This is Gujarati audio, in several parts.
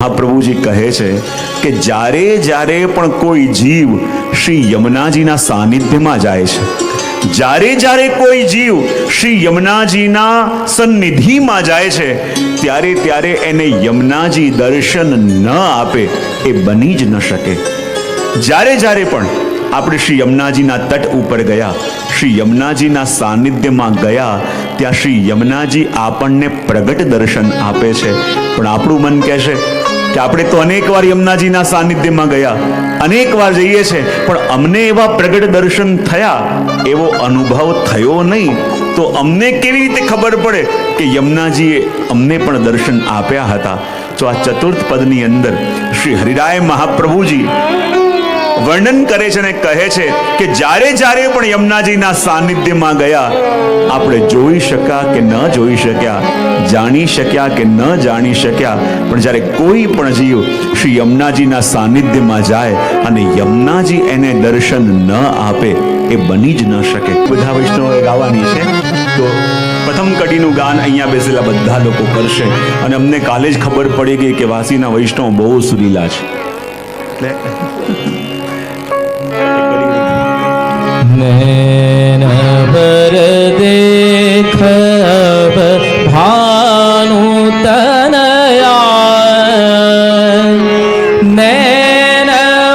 આ પ્રભુજી કહે છે કે જ્યારે જ્યારે પણ કોઈ જીવ શ્રી યમુનાજીના સાનિધ્યમાં જાય છે, જ્યારે જ્યારે કોઈ જીવ શ્રી યમુનાજીના સન્નિધિમાં જાય છે, ત્યારે ત્યારે એને યમુનાજી દર્શન ન આપે એ બની જ ન શકે. જ્યારે જ્યારે પણ આપણે શ્રી યમુનાજીના તટ ઉપર ગયા, શ્રી યમુનાજીના સાનિધ્યમાં ગયા, ત્યાં શ્રી યમુનાજી આપણને પ્રગટ દર્શન આપે છે. પણ આપણું મન કહેશે કે આપણે તો અનેક વાર યમુનાજીના સાનિધ્યમાં ગયા, અનેક વાર જઈએ છે, પણ અમને એવા પ્રગટ દર્શન થયા, એવો અનુભવ થયો નહીં. તો અમને કેવી રીતે ખબર પડે કે યમુનાજીએ અમને પણ દર્શન આપ્યા હતા? તો આ ચતુર્થ પદની અંદર શ્રી હરિરાય મહાપ્રભુજી વર્ણન કરે છે અને કહે છે કે જ્યારે જ્યારે પણ યમુનાજીના સાનિધ્યમાં ગયા, આપણે જોઈ શક્યા કે ન જોઈ શક્યા, જાણી શક્યા કે ન જાણી શક્યા, પણ જ્યારે કોઈ પણ જીવ શ્રી યમુનાજીના સાનિધ્યમાં જાય અને યમુનાજી એને દર્શન ન આપે એ બની જ ન શકે. બધા વૈષ્ણવોએ ગાવાની છે, તો પ્રથમ કડીનું ગાન અહીંયા બેસેલા બધા લોકો કરશે. અને અમને કાલે જ ખબર પડી ગઈ કે વાસીના વૈષ્ણવ બહુ સુરીલા છે. नैन बर देख अब भानु तनया, नैन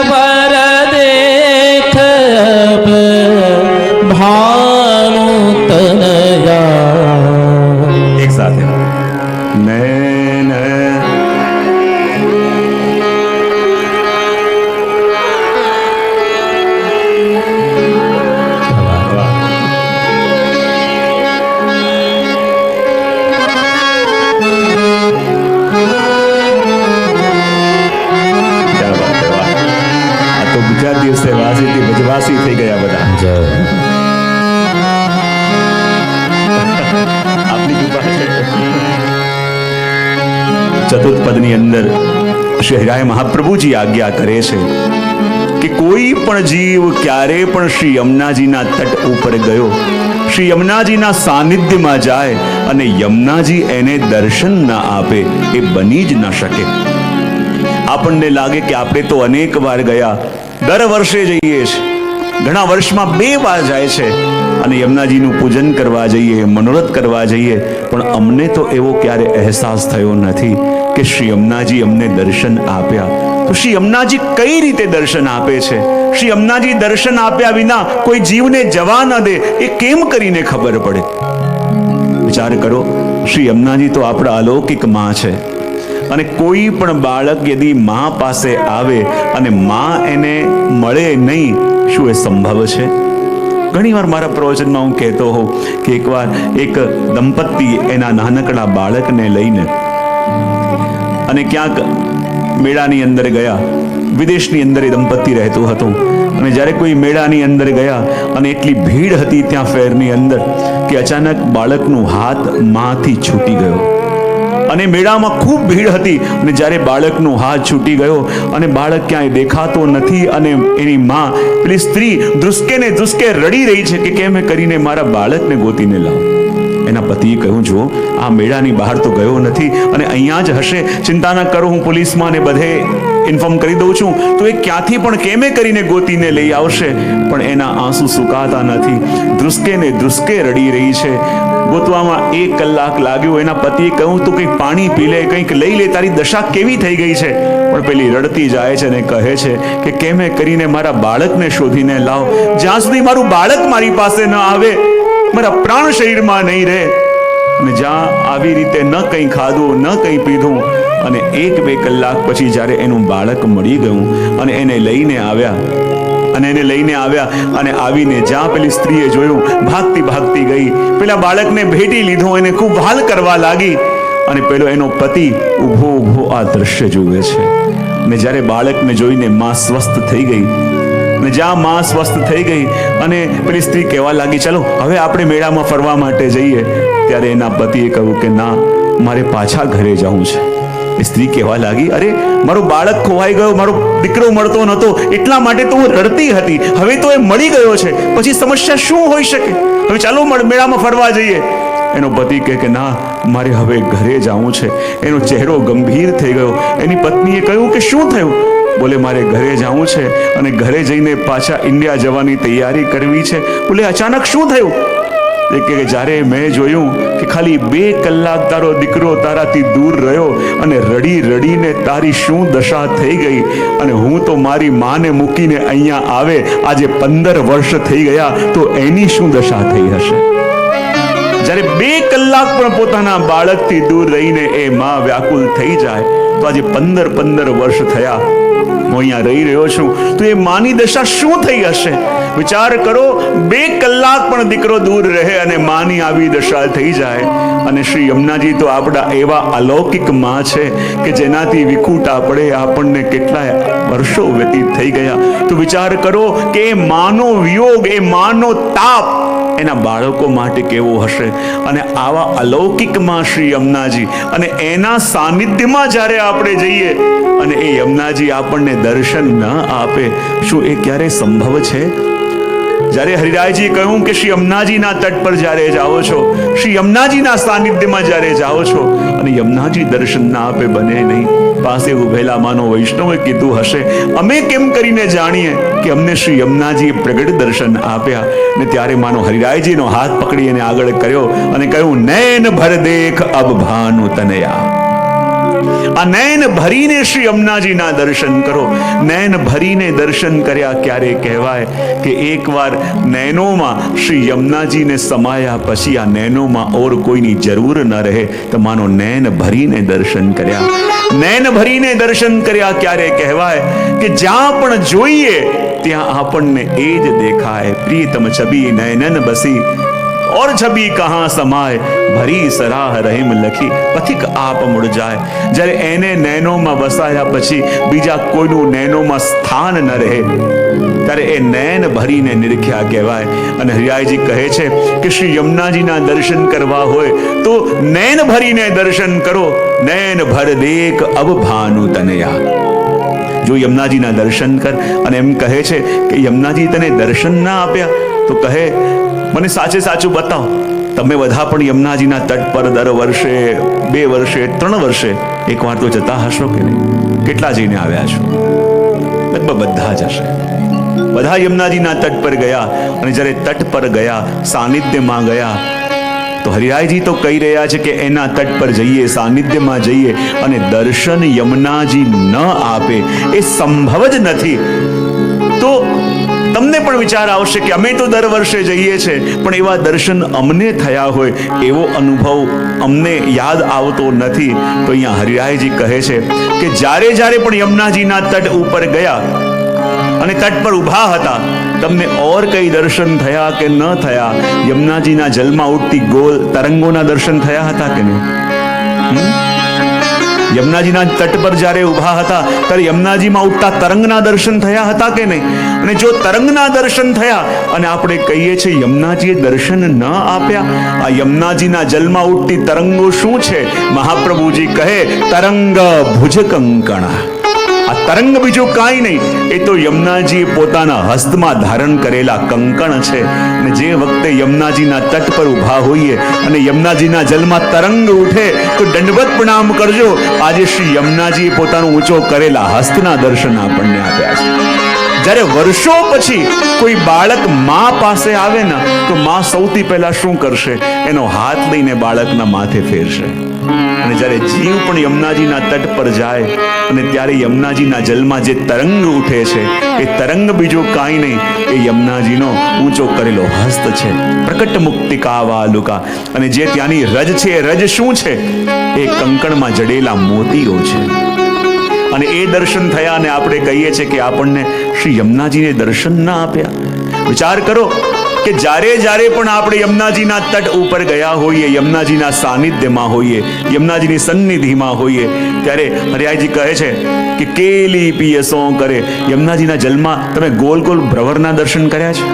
बर देख अब भानु तनया. एक साथ नैन દિવસે વાસીથી ભજવાસી થઈ ગયા બધા. આપની કૃપા છે. ચતુર્થ પદની અંદર શ્રી હરિરાય મહાપ્રભુજી આજ્ઞા કરે છે કે કોઈ પણ જીવ ક્યારે પણ શ્રી યમુનાજીના તટ ઉપર ગયો, શ્રી યમુનાજીના સાનિધ્યમાં જાય અને યમુનાજી એને દર્શન ના આપે એ બની જ ન શકે. આપણને લાગે કે આપણે તો અનેક વાર ગયા, દર વર્ષે જઈએ છીએ, ઘણા વર્ષમાં 2 વાર જાય છે અને યમુનાજીનું પૂજન કરવા જઈએ, મનોરથ કરવા જઈએ, પણ અમને તો એવો ક્યારે અહેસાસ થયો નથી કે શ્રી યમુનાજી અમને દર્શન આપ્યા. તો શ્રી યમુનાજી કઈ રીતે દર્શન આપે છે? શ્રી યમુનાજી દર્શન આપ્યા વિના કોઈ જીવને જવા ન દે એ કેમ કરીને ખબર પડે? વિચાર કરો, શ્રી યમુનાજી તો આપણા અલૌકિક માં છે. અને કોઈ પણ બાળક યદી માં પાસે આવે અને માં એને મળે નહીં, શું એ સંભવ છે? ઘણી વાર મારા પ્રવચનમાં હું કહેતો હોઉં કે એકવાર એક દંપતી એના નાનકડા બાળકને લઈને અને ક્યાંક મેળાની અંદર ગયા. વિદેશની અંદર એ દંપતી રહેતું હતું. અને જ્યારે કોઈ મેળાની અંદર ગયા અને એટલી ભીડ હતી ત્યાં ફેરની અંદર કે અચાનક બાળકનું હાથ માંથી છૂટી ગયો. અને મેળામાં ખૂબ ભીડ હતી અને જ્યારે બાળકનો હાથ છૂટી ગયો અને બાળક ક્યાંય દેખાતો નથી અને એની માં, પેલી સ્ત્રી ધ્રુસકે ને ધ્રુસકે રડી રહી છે કે કેમ કરીને મારા બાળકને ગોતીને લાવ. એના પતિએ કહ્યું, જુઓ, આ મેળાની બહાર તો ગયો નથી અને અહીંયા જ હશે, ચિંતા ન કરો, હું પોલીસમાં ને બધે ઇન્ફોર્મ કરી દઉં છું, તો એ ક્યાંથી પણ કેમે કરીને ગોતીને લઈ આવશે. પણ એના આંસુ સુકાતા નથી, ધ્રુસકે ને ધ્રુસકે રડી રહી છે. ગોતવામાં 1 કલાક લાગ્યો. એના પતિએ કહ્યું, તું કંઈક પાણી પી લે, કંઈક લઈ લે, તારી દશા કેવી થઈ ગઈ છે? પણ પેલી રડતી જાય છે અને કહે છે કે કેમે કરીને મારા બાળકને શોધીને લાવ. જ્યાં સુધી મારું બાળક મારી પાસે ન આવે, મારા પ્રાણ શરીરમાં નહીં રહે. અને જ્યાં આવી રીતે ન કંઈ ખાધું, ન કંઈ પીધું, અને 1-2 કલાક પછી જ્યારે એનું બાળક મળી ગયું અને એને લઈને આવ્યા અને આવીને જ્યાં પેલી સ્ત્રીએ જોયું, ભાગતી ભાગતી ગઈ, પેલા બાળકને ભેટી લીધો, એને ખૂબ વહાલ કરવા લાગી. અને પેલો એનો પતિ ઊભો ઊભો આ દ્રશ્ય જુએ છે. અને જ્યારે બાળકને જોઈને માં સ્વસ્થ થઈ ગઈ, અને જ્યાં માં સ્વસ્થ થઈ ગઈ અને પેલી સ્ત્રી કહેવા લાગી, ચલો હવે આપણે મેળામાં ફરવા માટે જઈએ, ત્યારે એના પતિએ કહ્યું કે ના, મારે પાછા ઘરે જવું છે. એ સ્ત્રી કહેવા લાગી, અરે મારો બાળક ખોવાઈ ગયો, મારો દીકરો મળતો નહોતો, એટલા માટે તો હું રડતી હતી, હવે તો એ મળી ગયો છે, પછી સમસ્યા શું હોઈ શકે? હવે ચાલો મેળામાં ફરવા જઈએ. એનો પતિ કહે કે ના, મારે હવે ઘરે જવું છે. એનો ચહેરો ગંભીર થઈ ગયો. એની પત્નીએ કહ્યું કે શું થયું? બોલે મારે ઘરે જવું છે અને ઘરે જઈને પાછા ઇન્ડિયા જવાની તૈયારી કરવી છે. બોલે અચાનક શું થયું? એ કે જ્યારે મેં જોયું કે ખાલી 2 કલાક તારો દીકરો તારાથી દૂર રહ્યો અને રડી રડીને તારી શું દશા થઈ ગઈ, અને હું તો મારી માને મૂકીને અહીંયા આવે આજે 15 વર્ષ થઈ ગયા, તો એની શું દશા થઈ હશે? જ્યારે 2 કલાક પણ પોતાના બાળકથી દૂર રહીને એ માં વ્યાકુલ થઈ જાય, તો આજે 15 વર્ષ થયા હું અહીંયા રહી રહ્યો છું, તો એ માની દશા શું થઈ હશે? વિચાર કરો, 2 કલાક પણ દીકરો દૂર રહે અને માની આવી દશા થઈ જાય. અને શ્રી યમુનાજી તો આપણા એવા અલૌકિક માં છે કે જેનાથી વિખૂટા પડે આપણને કેટલાય વર્ષો વ્યતીત થઈ ગયા. તો વિચાર કરો કે એ માનો વિયોગ, એ માનો તાપ એના બાળકો માટે કેવો હશે. અને આવા અલૌકિકમાં શ્રી યમુનાજી અને એના સાનિધ્યમાં જ્યારે આપણે જઈએ અને એ યમુનાજી આપણને દર્શન ન આપે, શું એ ક્યારે સંભવ છે? જ્યારે હરિરાયજીએ કહ્યું કે શ્રી યમુનાજીના તટ પર જ્યારે જાઓ છો, શ્રી યમુનાજીના સાનિધ્યમાં જ્યારે જાઓ છો અને યમુનાજી દર્શન ના આપે, બને નહીં. પાસે ઉભેલા માનો વૈષ્ણવે કીધું હશે, અમે કેમ કરીને જાણીએ કે અમને શ્રી યમુનાજીએ પ્રગટ દર્શન આપ્યા? ને ત્યારે માનો હરિરાયજીનો હાથ પકડી એને આગળ કર્યો અને કહ્યું, નૈન ભર દેખ અબ ભાનુ તનયા. આ નૈન ભરીને શ્રી યમુનાજીના દર્શન કરો. નૈન ભરીને દર્શન કર્યા ક્યારે કહેવાય કે એકવાર નૈનોમાં શ્રી યમુનાજીને સમાયા પછી આ નૈનોમાં ઓર કોઈની જરૂર ન રહે. તો માનો નૈન ભરીને દર્શન કર્યા. નૈન ભરીને દર્શન કર્યા ક્યારે કહેવાય કે જ્યાં પણ જોઈએ ત્યાં આપણને એ જ દેખાય. પ્રીતમ છબી નૈનન બસી और छबी कहाँ समाय, भरी सराह रहीम લખી પથિક આપ મુડ જાય. જ્યારે એને નૈનોમાં વસાયા પછી બીજા કોઈનું નૈનોમાં સ્થાન ન રહે, ત્યારે એ નૈન ભરીને નિરખ્યા કહેવાય. અને હરિરાયજી કહે છે કે શ્રી યમુનાજીના દર્શન કરવા હોય તો નૈન ભરીને દર્શન કરો. નૈન ભર દેખ અબ ભાનુ તનયા. જો યમુનાજીના દર્શન કર. અને એમ કહે છે કે યમુનાજી તને દર્શન ના આપ્યા તો કહે, મને સાચે સાચું બતાવો, તમે બધા પણ યમુનાજીના તટ પર દર વર્ષે, 2 વર્ષે, 3 વર્ષે એકવાર તો જતા હશો કે નહીં? કેટલા જઈને આવ્યા છો? લગભગ બધા જ હશે. બધા યમુનાજીના તટ પર ગયા. અને જ્યારે તટ પર ગયા, સાનિધ્યમાં ગયા, તો હરિરાયજી તો કહી રહ્યા છે કે એના તટ પર જઈએ, સાનિધ્યમાં જઈએ અને દર્શન યમુનાજી ન આપે એ સંભવ જ નથી. તો તમને પણ વિચાર આવશે કે અમે તો દર વર્ષે જઈએ છીએ, પણ એવા દર્શન અમને થયા હોય એવો અનુભવ અમને યાદ આવતો નથી. તો અહીંયા હરિરાયજી કહે છે કે જ્યારે જ્યારે પણ યમુનાજીના તટ ઉપર ગયા અને તટ પર ઊભા હતા, તમને ઓર કઈ દર્શન થયા કે ન થયા? યમુનાજીના જલમાં ઉઠતી ગોળ તરંગોના દર્શન થયા હતા કે નહીં? યમુનાજીના તટ પર જ્યારે ઊભા હતા ત્યારે યમુનાજીમાં ઉઠતા તરંગના દર્શન થયા હતા કે નહીં? અને જો તરંગના દર્શન થયા અને આપણે કહીએ છીએ યમુનાજીએ દર્શન ન આપ્યા, આ યમુનાજીના જલમાં ઉઠતી તરંગો શું છે? મહાપ્રભુજી કહે, તરંગ ભુજ કંકણ. આ તરંગ બીજું કાંઈ નહીં, એ તો યમુનાજીએ પોતાના હસ્તમાં ધારણ કરેલા કંકણ છે. અને જે વખતે યમુનાજીના તટ પર ઊભા હોઈએ અને યમુનાજીના જલમાં તરંગ ઉઠે તો દંડવત પ્રણામ કરજો. આજે શ્રી યમુનાજીએ પોતાનો ઊંચો કરેલા હસ્તના દર્શન આપણને આપ્યા છે. જ્યારે વર્ષો પછી કોઈ બાળક મા પાસે આવે ને તો મા સૌથી પહેલા શું કરશે? એનો હાથ લઈને બાળકના માથે ફેરશે. અને જ્યારે જીવ પણ યમુનાજીના તટ પર જાય અને ત્યારે યમુનાજીના જલમાં જે તરંગ ઉઠે છે એ તરંગ બીજો કાંઈ નહીં, એ યમુનાજીનો ઊંચો કરેલો હસ્ત છે. પ્રકટ મુક્તિકા વાલુકા. અને જે ત્યાંની રજ છે, એ રજ શું છે? એ કંકણમાં જડેલા મોતીઓ છે. અને એ દર્શન થયા અને આપણે કહીએ છીએ કે આપણને શ્રી યમુનાજીને દર્શન ના આપ્યા. વિચાર કરો કે જ્યારે જ્યારે પણ આપણે યમુનાજીના તટ ઉપર ગયા હોઈએ, યમુનાજીના સાનિધ્યમાં હોઈએ, યમુનાજીની સન્નિધિમાં હોઈએ, ત્યારે હરિરાયજી કહે છે કે કેલી પિયસો કરે. યમુનાજીના જલમાં તમે ગોલ ગોલ ભ્રવરના દર્શન કર્યા છે?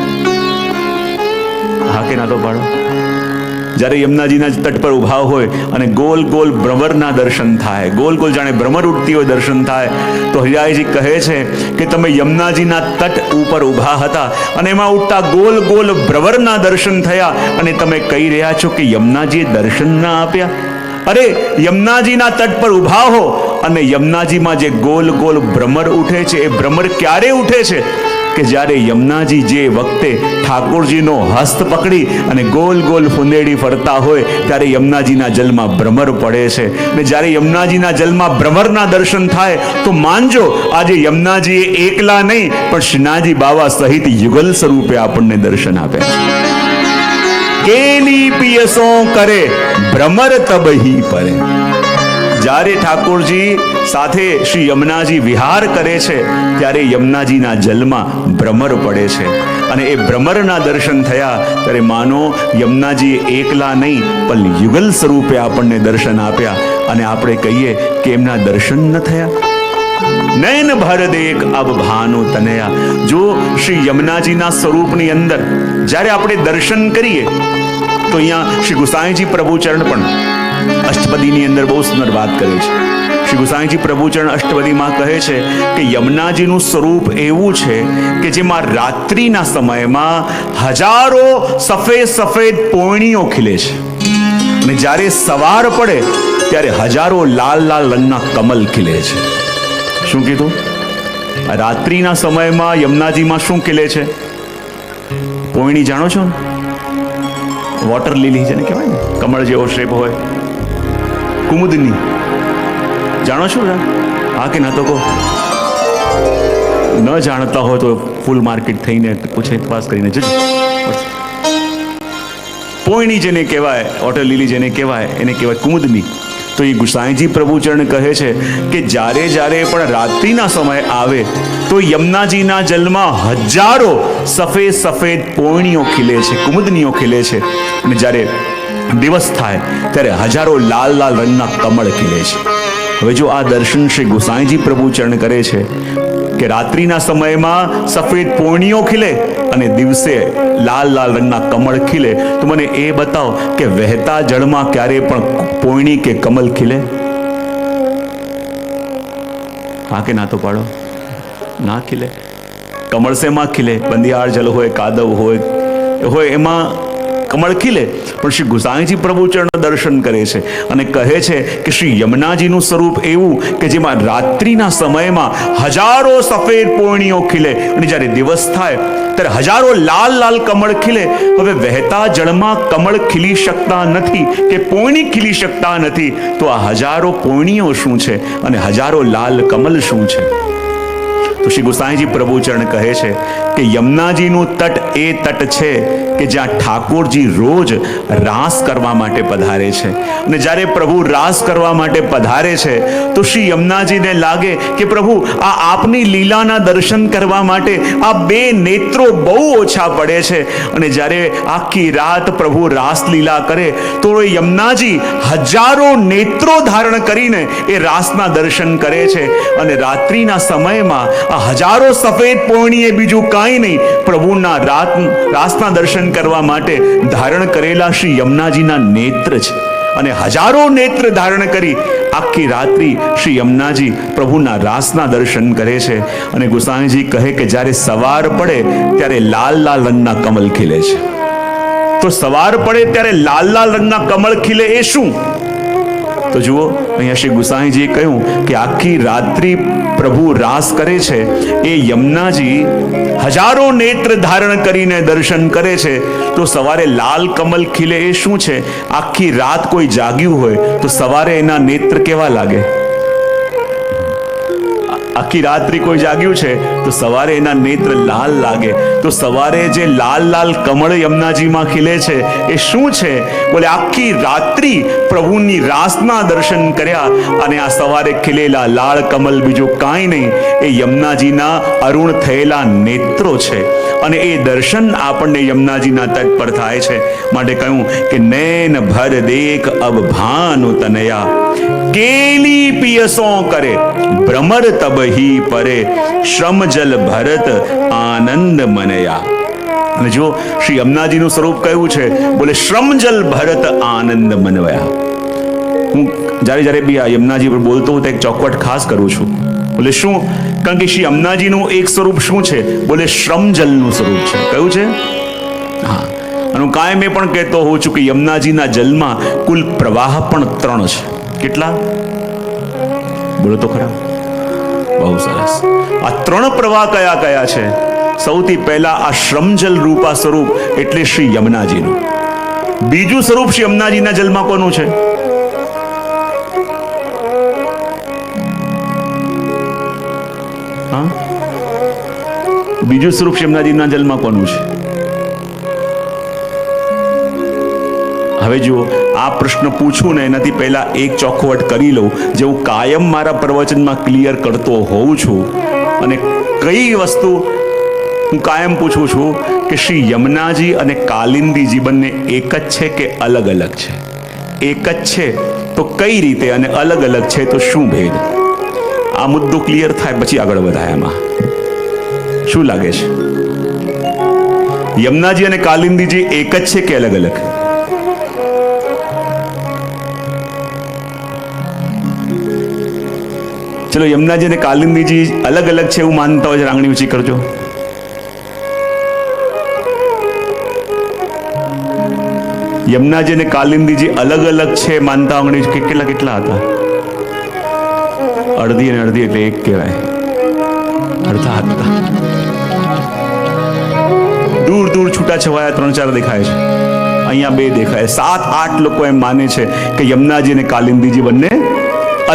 હા કે ના તો પાડો. જ્યારે યમુનાજીના તટ પર ઊભા હોય અને ગોલ ગોલ ભ્રમરના દર્શન થાય, ગોલ ગોલ જાણે ભ્રમર ઉડતી હોય દર્શન થાય, તો હરિરાયજી કહે છે કે તમે યમુનાજીના તટ ઉપર ઊભા હતા અને એમાં ઉડતા ગોલ ગોલ ભ્રમરના દર્શન થયા અને તમે કહી રહ્યા છો કે યમુનાજીએ દર્શન ના આપ્યા? અરે યમુનાજીના તટ પર ઊભા હો અને યમુનાજીમાં જે ગોલ ગોલ ભ્રમર ઉઠે છે, એ ભ્રમર ક્યારે ઉઠે છે કે જ્યારે યમુનાજી જે વખતે ઠાકોરજીનો હસ્ત પકડી અને ગોલ ગોલ ફુંદેડી ફરતા હોય ત્યારે યમુનાજીના જલમાં ભ્રમર પડે છે. અને જ્યારે યમુનાજીના જલમાં ભ્રમરના દર્શન થાય તો માનજો આજે યમુનાજીએ એકલા નહીં પણ શ્રીનાથજી બાવા સહિત યુગલ સ્વરૂપે આપણને દર્શન આપે. કેલી પિયસો કરે ભ્રમર તબહી પરે. જ્યારે ઠાકોરજી સાથે શ્રી યમુનાજી વિહાર કરે છે ત્યારે યમુનાજીના જલમાં ભ્રમર પડે છે અને એ ભ્રમરના દર્શન થયા ત્યારે માનો યમુનાજીએ એકલા નહીં પણ યુગલ સ્વરૂપે આપણને દર્શન આપ્યા અને આપણે કહીએ કે એમના દર્શન ન થયા? નયન ભર દેખ અબ ભાનુ તનયા. જો શ્રી યમુનાજીના સ્વરૂપની અંદર જ્યારે આપણે દર્શન કરીએ તો અહીંયા શ્રી ગુસાઈજી પ્રભુચરણ પણ અષ્ટપદીની અંદર બહુ સુંદર વાત કરે છે. શ્રી ગુસાઈજી પ્રભુચરણ અષ્ટપદીમાં કહે છે કે યમુનાજીનું સ્વરૂપ એવું છે કે જેમાં રાત્રિના સમયમાં હજારો સફેદ સફેદ પોયણીઓ ખીલે છે અને જ્યારે સવાર પડે ત્યારે હજારો લાલ લાલ રંગના કમલ ખીલે છે. શું કીધું? રાત્રિના સમયમાં યમુનાજીમાં શું ખીલે છે? પોયણી જાણો છો? વોટર લીલી જેને કહેવાય ને, કમળ જેવો શેપ હોય. કુમુદની જાણો છો? હા કે ના તો કહો. ન જાણતા હોય તો ફૂલ માર્કેટ થઈને પૂછે તપાસ કરીને જજો. પોયણી જેને કહેવાય, વોટર લીલી જેને કહેવાય એને કહેવાય કુમુદની. તો એ ગુસાઈજી પ્રભુચરણ કહે છે કે જ્યારે જ્યારે પણ રાત્રિના સમય આવે તો યમુનાજીના જલમાં હજારો સફેદ સફેદ પોયણીઓ ખીલે છે, કુમુદનીઓ ખીલે છે અને જ્યારે દિવસ થાય ત્યારે હજારો લાલ લાલ રંગના કમળ ખીલે છે. હવે જો આ દર્શન શ્રી ગુસાઈજી પ્રભુચરણ કરે છે કે રાત્રિના સમયમાં સફેદ પોયણીઓ ખીલે અને દિવસે લાલ લાલ રંગના કમળ ખીલે, તો મને એ બતાવો કે વહેતા જળમાં ક્યારે પણ પોયણી કે કમળ ખીલે? હા કે ના તો પાડો. ના ખીલે. કમળ શેમાં ખીલે? બંધિયાળ જલ હોય, કાદવ હોય એમાં કમળ ખીલે. પણ શ્રી ગુસાઈજી પ્રભુચરણ દર્શન કરે છે અને કહે છે કે શ્રી યમુનાજીનું સ્વરૂપ એવું કે જેમાં રાત્રિના સમયમાં હજારો સફેદ પોયણીઓ ખીલે અને જ્યારે દિવસ થાય ત્યારે હજારો લાલ લાલ કમળ ખીલે. હવે વહેતા જળમાં કમળ ખીલી શકતા નથી કે પોયણી ખીલી શકતા નથી, તો આ હજારો પોયણીઓ શું છે અને હજારો લાલ કમળ શું છે? તો શ્રી ગુસાઈજી પ્રભુચરણ કહે છે કે યમુનાજીનું તટ એ તટ છે કે જ્યાં ઠાકોરજી રોજ રાસ કરવા માટે પધારે છે અને જ્યારે પ્રભુ રાસ કરવા માટે પધારે છે તો શ્રી યમુનાજીને લાગે કે પ્રભુ આ આપની લીલાના દર્શન કરવા માટે આ બે નેત્રો બહુ ઓછા પડે છે અને જ્યારે આખી રાત પ્રભુ રાસલીલા કરે તો યમુનાજી હજારો નેત્રો ધારણ કરીને એ રાસના દર્શન કરે છે અને રાત્રિના સમયમાં આ હજારો સફેદ પોયણીએ બીજું કાંઈ નહીં પ્રભુના રાસના દર્શન કરવા માટે ધારણ કરેલા શ્રી યમુનાજીના નેત્ર છે અને હજારો નેત્ર ધારણ કરી આખી રાત્રિ શ્રી યમુનાજી પ્રભુના રાસના દર્શન કરે છે. અને ગુસાઈજી કહે કે જ્યારે સવાર પડે ત્યારે લાલ લાલ રંગના કમળ ખીલે છે. તો સવાર પડે ત્યારે લાલ લાલ રંગના કમળ ખીલે એ શું? તો જુઓ અહીંયા શ્રી ગુસાઈજીએ કહ્યું કે આખી રાત્રિ પ્રભુ રાસ કરે છે એ યમુનાજી હજારો નેત્ર ધારણ કરીને દર્શન કરે છે, તો સવારે લાલ કમલ ખીલે એ શું છે? આખી રાત કોઈ જાગ્યું હોય તો સવારે એના નેત્ર કેવા લાગે? આખી રાત્રિ કોઈ જાગ્યું છે તો સવારે એના નેત્ર લાલ લાગે. તો સવારે જે લાલ લાલ કમળ યમુનાજીમાં ખીલે છે એ શું છે? બોલે આખી રાત્રિ પ્રભુની રાસના દર્શન કર્યા અને આ સવારે ખીલેલા લાલ કમલ બીજું કાંઈ નહીં, એ યમુનાજીના અરુણ થયેલા નેત્રો છે અને એ દર્શન આપણને યમુનાજીના તટ પર થાય છે. માટે કહ્યું કે નૈન ભર દેખ અબ ભાનુ તનયા, કેલી પિયસો કરે ભ્રમર તબહી પરે, શ્રમ જલ ભરત આનંદ મનયા. અને જો શ્રી યમુનાજીનું સ્વરૂપ કયું છે? બોલે શ્રમ જલ ભરત આનંદ મનવયા. હું જ્યારે બી આ યમુનાજી પર બોલતો હું તો એક ચોખવટ ખાસ કરું છું. બોલે શું? કારણ કે શ્રી યમુનાજીનું એક સ્વરૂપ શું છે? બોલે શ્રમ જલનું સ્વરૂપ છે. કયું છે? હા. અને હું કાયમ એ પણ કહેતો હોઉં છું કે યમુનાજીના જલમાં કુલ પ્રવાહ પણ 3 છે. કેટલા? બોલો તો ખરા. બહુ સરસ. આ 3 પ્રવાહ કયા કયા છે? સૌથી પહેલા આ શ્રમજલ રૂપા સ્વરૂપ એટલે શ્રી યમુનાજીનું. બીજું સ્વરૂપ શ્રી યમુનાજીના જલમાં કોનું છે? હા, બીજું સ્વરૂપ શ્રી યમુનાજીના જલમાં કોનું છે? હવે જુઓ, આ પ્રશ્ન પૂછું ને એનાથી પહેલા એક ચોખવટ કરી લઉં, જે હું કાયમ મારા પ્રવચનમાં ક્લિયર કરતો હોઉં છું. અને કઈ વસ્તુ હું કાયમ પૂછું છું કે શ્રી યમુનાજી અને કાલિંદીજી બંને એક જ છે કે અલગ અલગ છે? એક જ છે તો કઈ રીતે, અને અલગ અલગ છે તો શું ભેદ? આ મુદ્દો ક્લિયર થાય પછી આગળ વધાય. એમાં શું લાગે છે? યમુનાજી અને કાલિંદીજી એક જ છે કે અલગ અલગ? ચલો, યમુનાજી અને કાલિંદીજી અલગ અલગ છે એવું માનતા હોય છે, આંગળી ઊંચી કરજો. યમુનાજી અને કાલિંદીજી અલગ અલગ છે માનતા આંગળી કેટલા કેટલા હતા? અડધી અને અડધી એટલે એક કહેવાય. અડધા હતા. દૂર દૂર છૂટા છવાયા 3-4 દેખાય છે, અહીંયા 2 દેખાય. 7-8 લોકો એમ માને છે કે યમુનાજી અને કાલિંદીજી બંને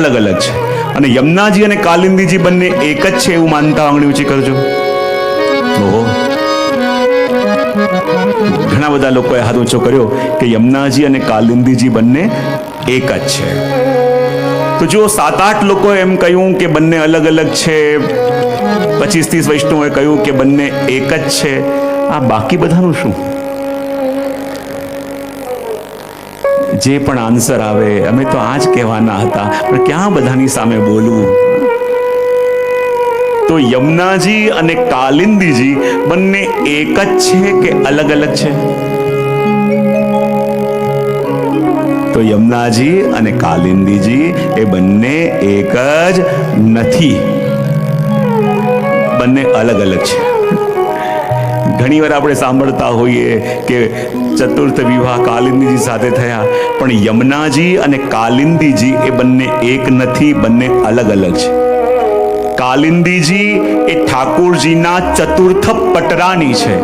અલગ અલગ છે. અને યમુનાજી અને કાલિંદીજી બંને એક જ છે એવું માનતા આંગળી ઊંચી કરજો. ઓહો, ઘણા બધા લોકોએ હાથ ઊંચો કર્યો કે યમુનાજી અને કાલિંદીજી બંને એક જ છે. તો જો 7-8 લોકોએ એમ કહ્યું કે બંને અલગ અલગ છે, 25-30 વૈષ્ણવોએ કહ્યું કે બંને એક જ છે, આ બાકી બધાનું શું? જે પણ આન્સર આવે, અમે તો આ જ કહેવાના હતા, પણ ક્યાં બધાની સામે બોલવું? તો યમુનાજી અને કાલિંદીજી બંને એક જ છે કે અલગ અલગ છે? તો યમુનાજી અને કાલિંદીજી એ બંને એક જ નથી, બંને અલગ અલગ છે. ઘણી વાર આપણે સાંભળતા હોઈએ કે ચતુર્થ વિવાહ કાલિંદીજી સાથે થયા, પણ યમુનાજી અને કાલિંદીજી એ બંને એક નથી, બંને અલગ અલગ છે. કાલિંદીજી એ ઠાકોરજીના ચતુર્થ પટરાની છે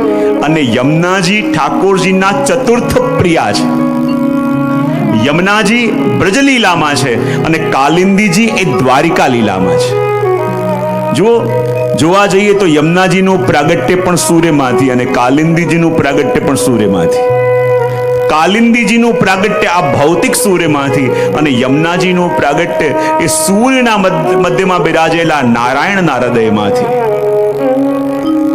અને યમુનાજી ઠાકોરજીના ચતુર્થ પ્રિયા છે. યમુનાજી બ્રજલીલામાં છે અને કાલિંદીજી એ દ્વારિકા લીલામાં છે. જુઓ, જોવા જઈએ તો યમુનાજીનું પ્રાગટ્ય પણ સૂર્યમાંથી અને કાલિંદીજીનું પ્રાગટ્ય પણ સૂર્યમાંથી. કાલિંદીજીનું પ્રાગટ્ય આ ભૌતિક સૂર્યમાંથી અને યમુનાજીનું પ્રાગટ્ય એ સૂર્યના મધ્યમાં બિરાજેલા નારાયણના હૃદયમાંથી.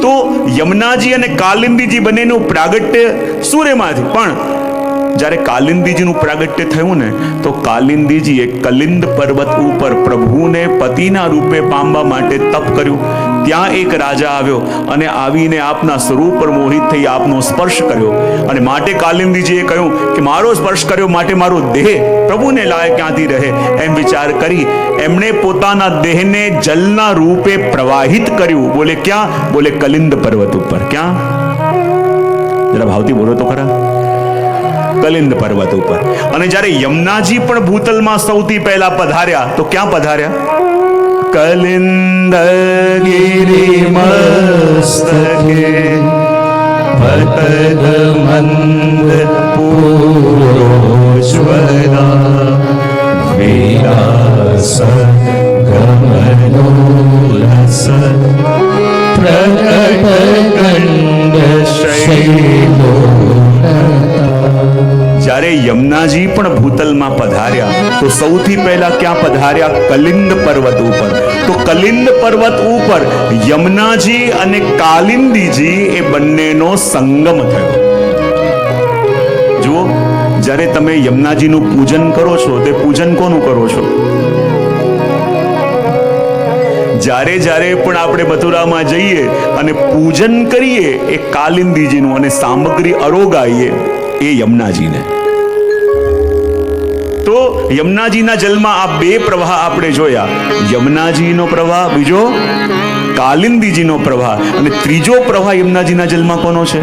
તો યમુનાજી અને કાલિંદીજી બંનેનું પ્રાગટ્ય સૂર્યમાંથી, પણ જ્યારે કાલિંદીજીનું પ્રાગટ્ય થયું ને તો કાલિંદીજીએ કલિંદ પર્વત ઉપર પ્રભુને પતિના રૂપે પામવા માટે તપ કર્યું. ત્યાં એક રાજા આવ્યો અને આવીને આપના સ્વરૂપ પર મોહિત થઈ આપનો સ્પર્શ કર્યો, અને માટે કાલિંદીજીએ કહ્યું કે મારો સ્પર્શ કર્યો માટે મારો દેહ પ્રભુને લાયક ક્યાંથી રહે, એમ વિચાર કરી એમણે પોતાના દેહને જલના રૂપે પ્રવાહિત કર્યું. બોલે ક્યાં? બોલે કલિંદ પર્વત ઉપર. ક્યાં? જરા ભાવથી બોલો તો ખરા. કલિંદ પર્વત ઉપર. અને જ્યારે યમુનાજી પણ ભૂતલમાં સૌથી પહેલા પધાર્યા તો ક્યાં પધાર્યા? કલિંદ ગિરી મસ્તકે પતદ મંદ પૂરોજ્વલા વિલાસ ગમનોલસ પ્રગટ કંડ શૈલો. જ્યારે યમુનાજી પણ ભૂતલમાં પધાર્યા તો સૌથી પહેલા ક્યાં પધાર્યા? કલિંદ પર્વત ઉપર. તો કલિંદ પર્વત ઉપર યમુનાજી અને કાલિંદીજી એ બંનેનો સંગમ થયો. જુઓ, જ્યારે તમે યમુનાજીનું પૂજન કરો છો તે પૂજન કોનું કરો છો? જ્યારે જ્યારે પણ આપણે મથુરામાં જઈએ અને પૂજન કરીએ એ કાલિંદીજીનું અને સામગ્રી અરોગાઈએ એ યમુનાજીને. તો યમુનાજીના જલમાં આ બે પ્રવાહ આપણે જોયા, યમુનાજીનો પ્રવાહ, બીજો કાલિંદીજીનો પ્રવાહ, અને ત્રીજો પ્રવાહ યમુનાજીના જલમાં કોનો છે?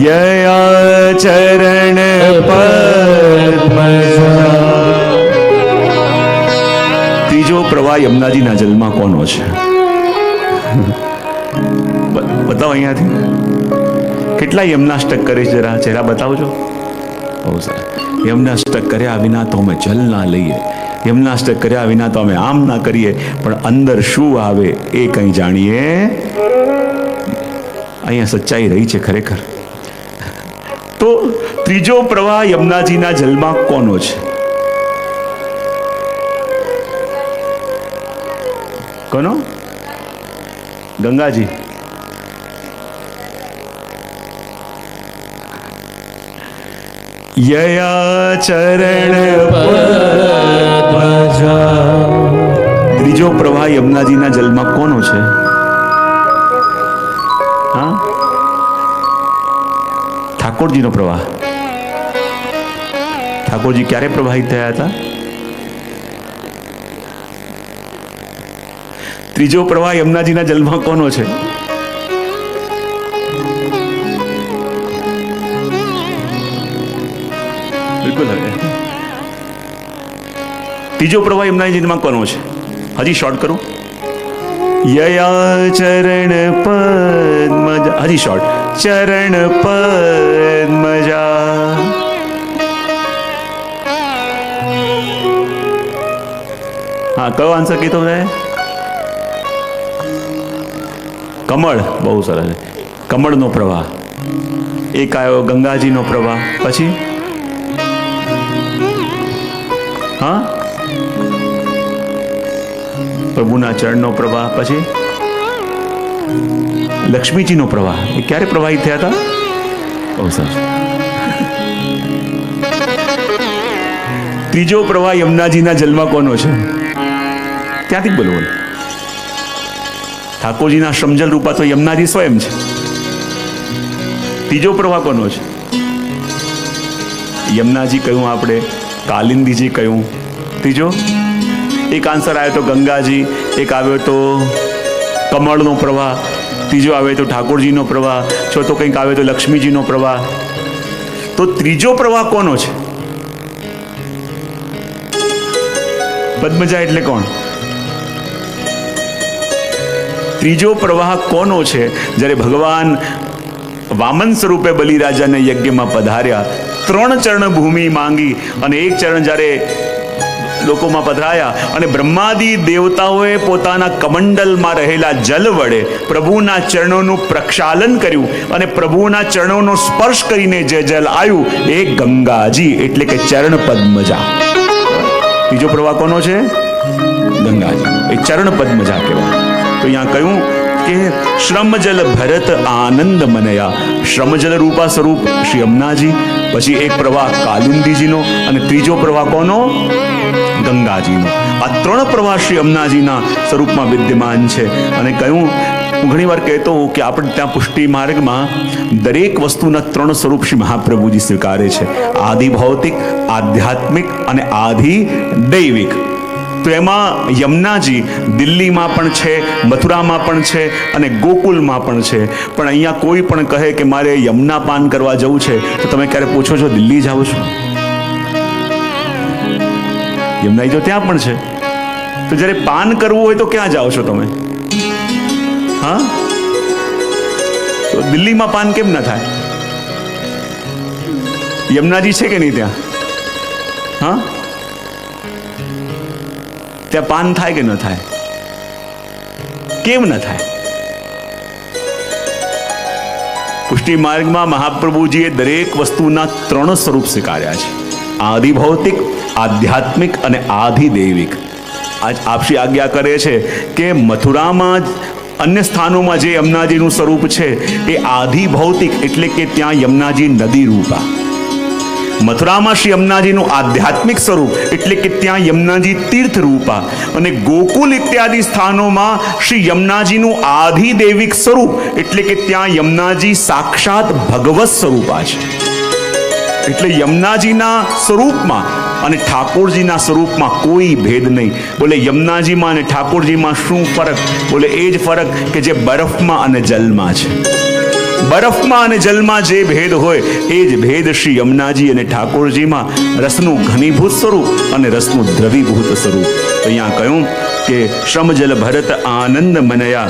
યયા ચરણ પદ્મજા. ત્રીજો પ્રવાહ યમુનાજીના જલમાં કોનો છે? બતાવો અહીંયાથી. કેટલા યમનાષ્ટક કરે છે? જરા ચહેરા બતાવજો. બહુ સારા. યમનાષ્ટક કર્યા વિના તો અમે જલ ના લઈએ, યમનાષ્ટક કર્યા વિના તો અમે આમ ના કરીએ, પણ અંદર શું આવે એ કંઈ જાણીએ. અહીંયા સચ્ચાઈ રહી છે ખરેખર. તો ત્રીજો પ્રવાહ યમુનાજીના જલમાં કોનો છે? કોનો? ગંગાજી. યયા ચરણ પદ્મજા. ત્રીજો પ્રવાહ યમુનાજીના જલમાં કોનો છે? હા, ઠાકોરજીનો પ્રવાહ. ઠાકોરજી ક્યારે પ્રવાહિત થયા હતા? ત્રીજો પ્રવાહ યમુનાજીના જલમાં કોનો છે? બિલકુલ. ત્રીજો પ્રવાહ યમુનાજીના જલમાં કોનો છે? હજી શોર્ટ કરું. યયા ચરણ પદ્મજા. હજી શોર્ટ. ચરણ પદ્મજા. હા, કયો આન્સર કીધો મેં? કમળ. બહુ સરસ. કમળનો પ્રવાહ. એક આવ્યો ગંગાજીનો પ્રવાહ. પછી હા, પ્રભુના ચરણનો પ્રવાહ. પછી લક્ષ્મીજીનો પ્રવાહ. એ ક્યારે પ્રવાહિત થયા હતા? બહુ સરસ. ત્રીજો પ્રવાહ યમુનાજીના જલમાં કોનો છે? ત્યાંથી બોલો. ઠાકોરજીના શ્રમજલ રૂપા તો યમુનાજી સ્વયં છે. ત્રીજો પ્રવાહ કોનો છે? યમુનાજી કહ્યું આપણે, કાલિંદીજી કહ્યું. ત્રીજો એક આન્સર આવ્યો તો ગંગાજી, એક આવ્યો તો કમળનો પ્રવાહ, ત્રીજો આવ્યો તો ઠાકોરજીનો પ્રવાહ, ચોથો કંઈક આવ્યો તો લક્ષ્મીજીનો પ્રવાહ. તો ત્રીજો પ્રવાહ કોનો છે? પદ્મજા એટલે કોણ? ત્રીજો પ્રવાહ કોનો છે? જ્યારે ભગવાન વામન સ્વરૂપે બલિરાજાને યજ્ઞમાં પધાર્યા, 3 ચરણ ભૂમિ માંગી અને એક ચરણ જ્યારે લોકોમાં પધરાયા અને બ્રહ્માદિ દેવતાઓએ પોતાના કમંડલમાં રહેલા જલ વડે પ્રભુના ચરણોનું પ્રક્ષાલન કર્યું અને પ્રભુના ચરણોનો સ્પર્શ કરીને જે જલ આવ્યું એ ગંગાજી એટલે કે ચરણ પદ્મજા. ત્રીજો પ્રવાહ કોનો છે? ગંગાજી. એ ચરણ પદ્મજા કહેવાય. તો અહીંયા કહ્યું કે શ્રમજલ ભરત આનંદ મનયા. શ્રમજલ રૂપા સ્વરૂપ શ્રી યમુનાજી, પછી એક પ્રવાહ કાલિંદીજીનો અને ત્રીજો પ્રવાહ કોનો? ગંગાજીનો. આ 3 પ્રવાહ શ્રી યમુનાજીના સ્વરૂપમાં વિદ્યમાન છે. અને કહ્યું, હું ઘણી વાર કહેતો હોઉં કે આપણે ત્યાં પુષ્ટિ માર્ગમાં દરેક વસ્તુના 3 સ્વરૂપ શ્રી મહાપ્રભુજી સ્વીકારે છે: આદિ ભૌતિક, આધ્યાત્મિક અને આધિ દૈવિક. તો એમાં યમુનાજી દિલ્હીમાં પણ છે, મથુરામાં પણ છે અને ગોકુલમાં પણ છે. પણ અહીંયા કોઈ પણ કહે કે મારે યમુના પાન કરવા જવું છે તો તમે ક્યારે પૂછો છો દિલ્હી જાઓ છો? યમુનાજી તો ત્યાં પણ છે. તો જ્યારે પાન કરવું હોય તો ક્યાં જાઓ છો તમે? હા, તો દિલ્હીમાં પાન કેમ ન થાય? યમુનાજી છે કે નહીં ત્યાં? હા, ત્યાં પાન થાય કે ન થાય? કેમ ન થાય? પુષ્ટિ માર્ગમાં મહાપ્રભુજીએ દરેક વસ્તુના 3 સ્વરૂપ સ્વીકાર્યા છે: આદિ ભૌતિક, આધ્યાત્મિક અને આધિ દૈવિક. આજ આપશી આજ્ઞા કરે છે કે મથુરામાં અન્ય સ્થાનોમાં જે યમુનાજીનું સ્વરૂપ છે એ આધિ ભૌતિક એટલે કે ત્યાં યમુનાજી નદી રૂપા. મથુરામાં શ્રી યમુનાજીનું આધ્યાત્મિક સ્વરૂપ એટલે કે ત્યાં યમુનાજી તીર્થ રૂપા અને ગોકુલ ઇત્યાદિ સ્થાનોમાં શ્રી યમુનાજીનું આધિદૈવિક સ્વરૂપ એટલે કે ત્યાં યમુનાજી સાક્ષાત ભગવત સ્વરૂપા છે. એટલે યમુનાજીના સ્વરૂપમાં અને ઠાકોરજીના સ્વરૂપમાં કોઈ ભેદ નહીં. બોલે યમુનાજીમાં અને ઠાકોરજીમાં શું ફરક? બોલે એ જ ફરક કે જે બરફમાં અને જલમાં છે. બરફમાં અને જલમાં જે ભેદ હોય એ જ ભેદ શ્રી યમુનાજી અને ઠાકોરજીમાં રસનું ઘનીભૂત સ્વરૂપ અને રસનું દ્રવીભૂત સ્વરૂપ. અહીંયા કહ્યું કે શ્રમ જલ ભરત આનંદ મનયા.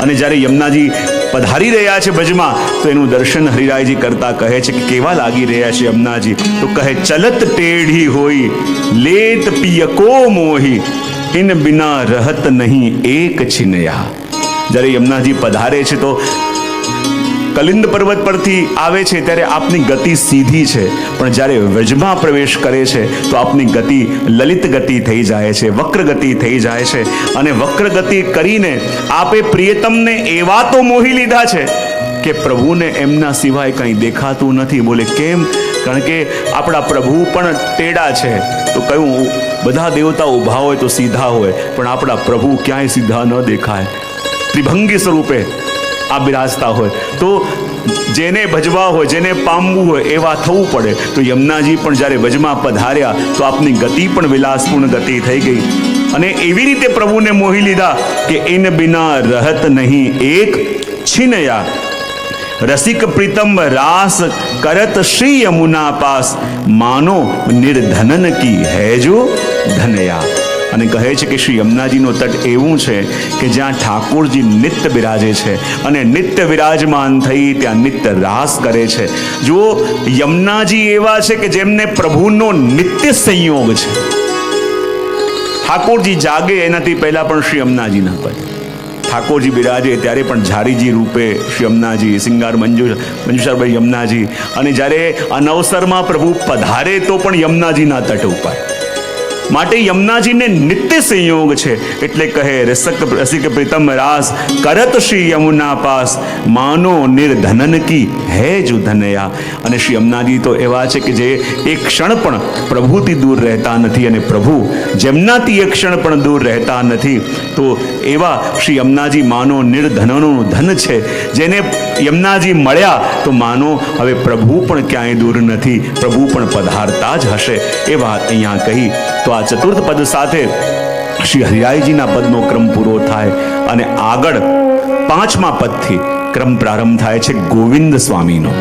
અને જ્યારે યમુનાજી પધારી રહ્યા છે બ્રજમાં તો એનું દર્શન હરિરાયજી કરતા કહે છે કે કેવા લાગી રહ્યા છે યમુનાજી? તો કહે ચલત ટેઢી હોઈ લેત પિયકો મોહી ઇન બિના રહત નહીં એક છિનયા. જ્યારે યમુનાજી પધારે છે તો કલિંદ પર્વત પરથી આવે છે ત્યારે આપની ગતિ સીધી છે, પણ જ્યારે વ્રજમાં પ્રવેશ કરે છે તો આપની ગતિ લલિત ગતિ થઈ જાય છે, વક્ર ગતિ થઈ જાય છે. અને વક્ર ગતિ કરીને આપે પ્રિયતમને એવા તો મોહી લીધા છે કે પ્રભુને એમના સિવાય કંઈ દેખાતું નથી. બોલે કેમ? કારણ કે આપણા પ્રભુ પણ ટેડા છે. તો કયું બધા દેવતા ઊભા હોય તો સીધા હોય, પણ આપણા પ્રભુ ક્યાંય સીધા ન દેખાય. ત્રિભંગી સ્વરૂપે આ બિરાજતા હોય તો જેને ભજવા હોય, જેને પામવું હોય એવા થવું પડે. તો યમુનાજી પણ જ્યારે ભજમાં પધાર્યા તો આપની ગતિ પણ વિલાસપૂર્ણ ગતિ થઈ ગઈ અને એવી રીતે પ્રભુને મોહી લીધા કે ઇન બિના રહત નહીં એક છિનયા. રસિક પ્રીતમ રાસ કરત શ્રી યમુના પાસ માનો નિર્ધનન કી હેજો ધનયા. અને કહે છે કે શ્રી યમુનાજીનો તટ એવું છે કે જ્યાં ઠાકોરજી નિત્ય બિરાજે છે અને નિત્ય વિરાજમાન થઈ ત્યાં નિત્ય રાસ કરે છે. જો યમુનાજી એવા છે કે જેમને પ્રભુનો નિત્ય સંયોગ છે. ઠાકોરજી જાગે એનાથી પહેલા પણ શ્રી યમુનાજીના પદ, ઠાકોરજી બિરાજે ત્યારે પણ ઝારીજી રૂપે શ્રી યમુનાજી, સિંગાર મંજુષાભાઈ યમુનાજી, અને જ્યારે અનવસરમાં પ્રભુ પધારે તો પણ યમુનાજીના તટ ઉપર. માટે યમુનાજીને નિત્ય સંયોગ છે. એટલે કહે રસિક પ્રીતમ રાસ કરત શ્રી યમુના પાસ માનો નિર્ધનન કી હે જુ ધનયા. અને શ્રી યમુનાજી તો એવા છે કે જે એક ક્ષણ પણ પ્રભુથી દૂર રહેતા નથી અને પ્રભુ જેમનાથી એક ક્ષણ પણ દૂર રહેતા નથી. તો એવા શ્રી યમુનાજી માનો નિર્ધનનું ધન છે. જેને યમુનાજી મળ્યા તો માનો હવે પ્રભુ પણ ક્યાંય દૂર નથી, પ્રભુ પણ પધારતા જ હશે. એ વાત અહીંયા કહી. તો આ ચતુર્થ પદ સાથે શ્રી હરિરાયજીના પદનો ક્રમ પૂરો થાય અને આગળ પાંચમા પદથી ક્રમ પ્રારંભ થાય છે ગોવિંદ સ્વામીનો.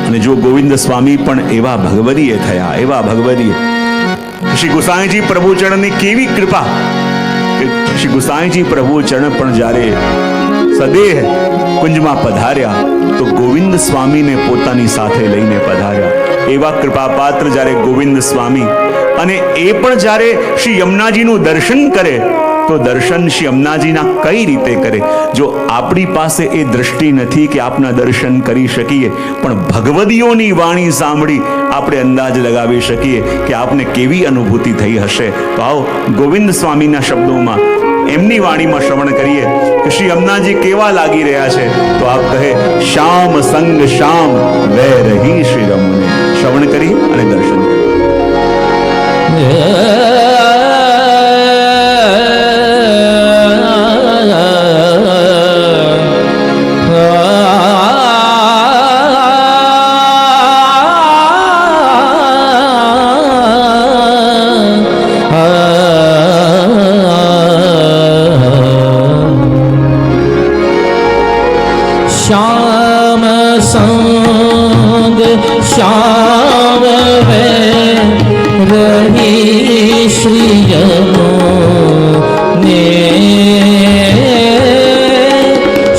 અને જો ગોવિંદ સ્વામી પણ એવા ભગવદીય થયા, એવા ભગવદીય. શ્રી ગુસાઈજી પ્રભુ ચરણની કેવી કૃપા! શ્રી ગુસાઈજી પ્રભુ ચરણ પણ જ્યારે સદેહ કુંજમાં પધાર્યા તો ગોવિંદ સ્વામીને પોતાની સાથે લઈને પધાર્યા. એવા કૃપાપાત્ર જ્યારે ગોવિંદ સ્વામી, અને એ પણ જ્યારે શ્રી યમુનાજીનું દર્શન કરે તો દર્શન શ્રી યમુનાજીના કઈ રીતે કરે? જો આપણી પાસે એ દ્રષ્ટિ નથી કે આપના દર્શન કરી શકીએ, પણ ભગવદીઓની વાણી સાંભળી આપણે અંદાજ લગાવી શકીએ કે આપને કેવી અનુભૂતિ થઈ હશે. તો આવો ગોવિંદ સ્વામીના શબ્દોમાં એમની વાણીમાં શ્રવણ કરીએ કે શ્રી યમુનાજી કેવા લાગી રહ્યા છે. તો આપ કહે શ્યામ સંગ શ્યામ વે રહી શ્રી રમુને. શ્રવણ કરી અને દર્શન કરી. श्याम संग श्याम वे रही श्री यमुने.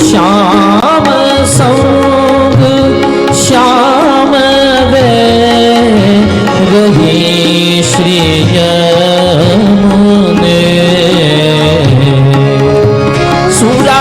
श्याम संग श्याम वे रही श्री यमुने. सुरा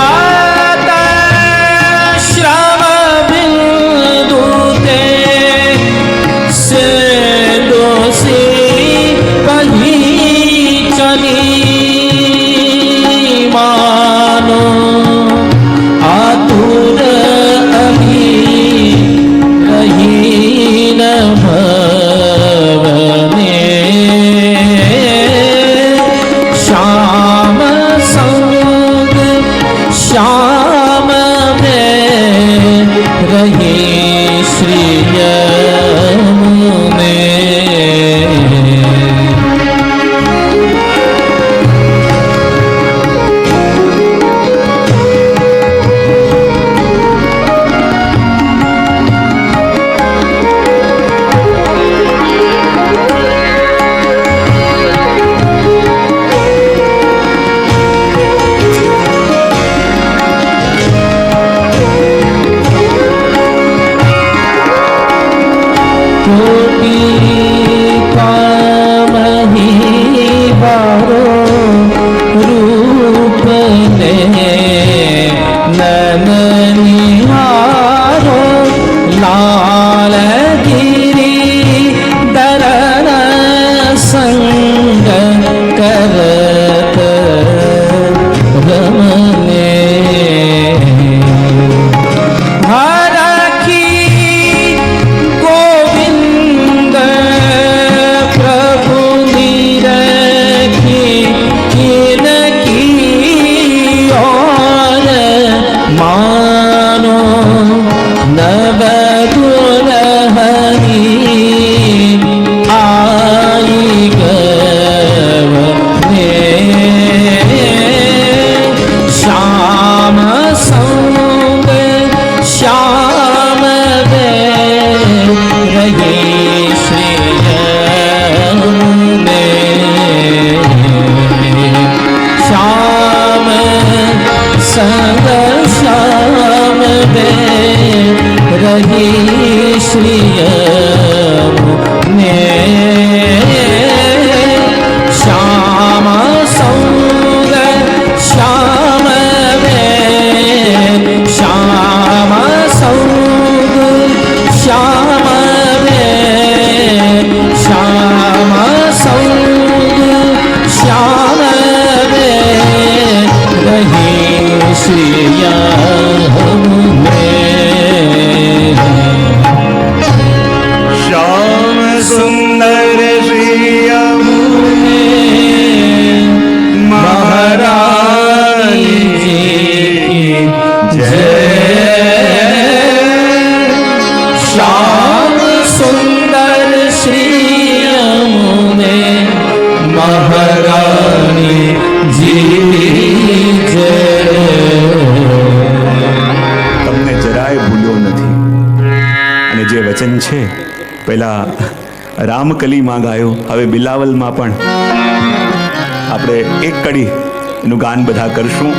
મહારાણી જી જય. તમને જરાય ભૂલ્યો નથી. અને જે વચન છે પેલા રામકલીમાં ગાયો, હવે બિલાવલમાં પણ આપણે એક કડી એનું ગાન બધા કરશું.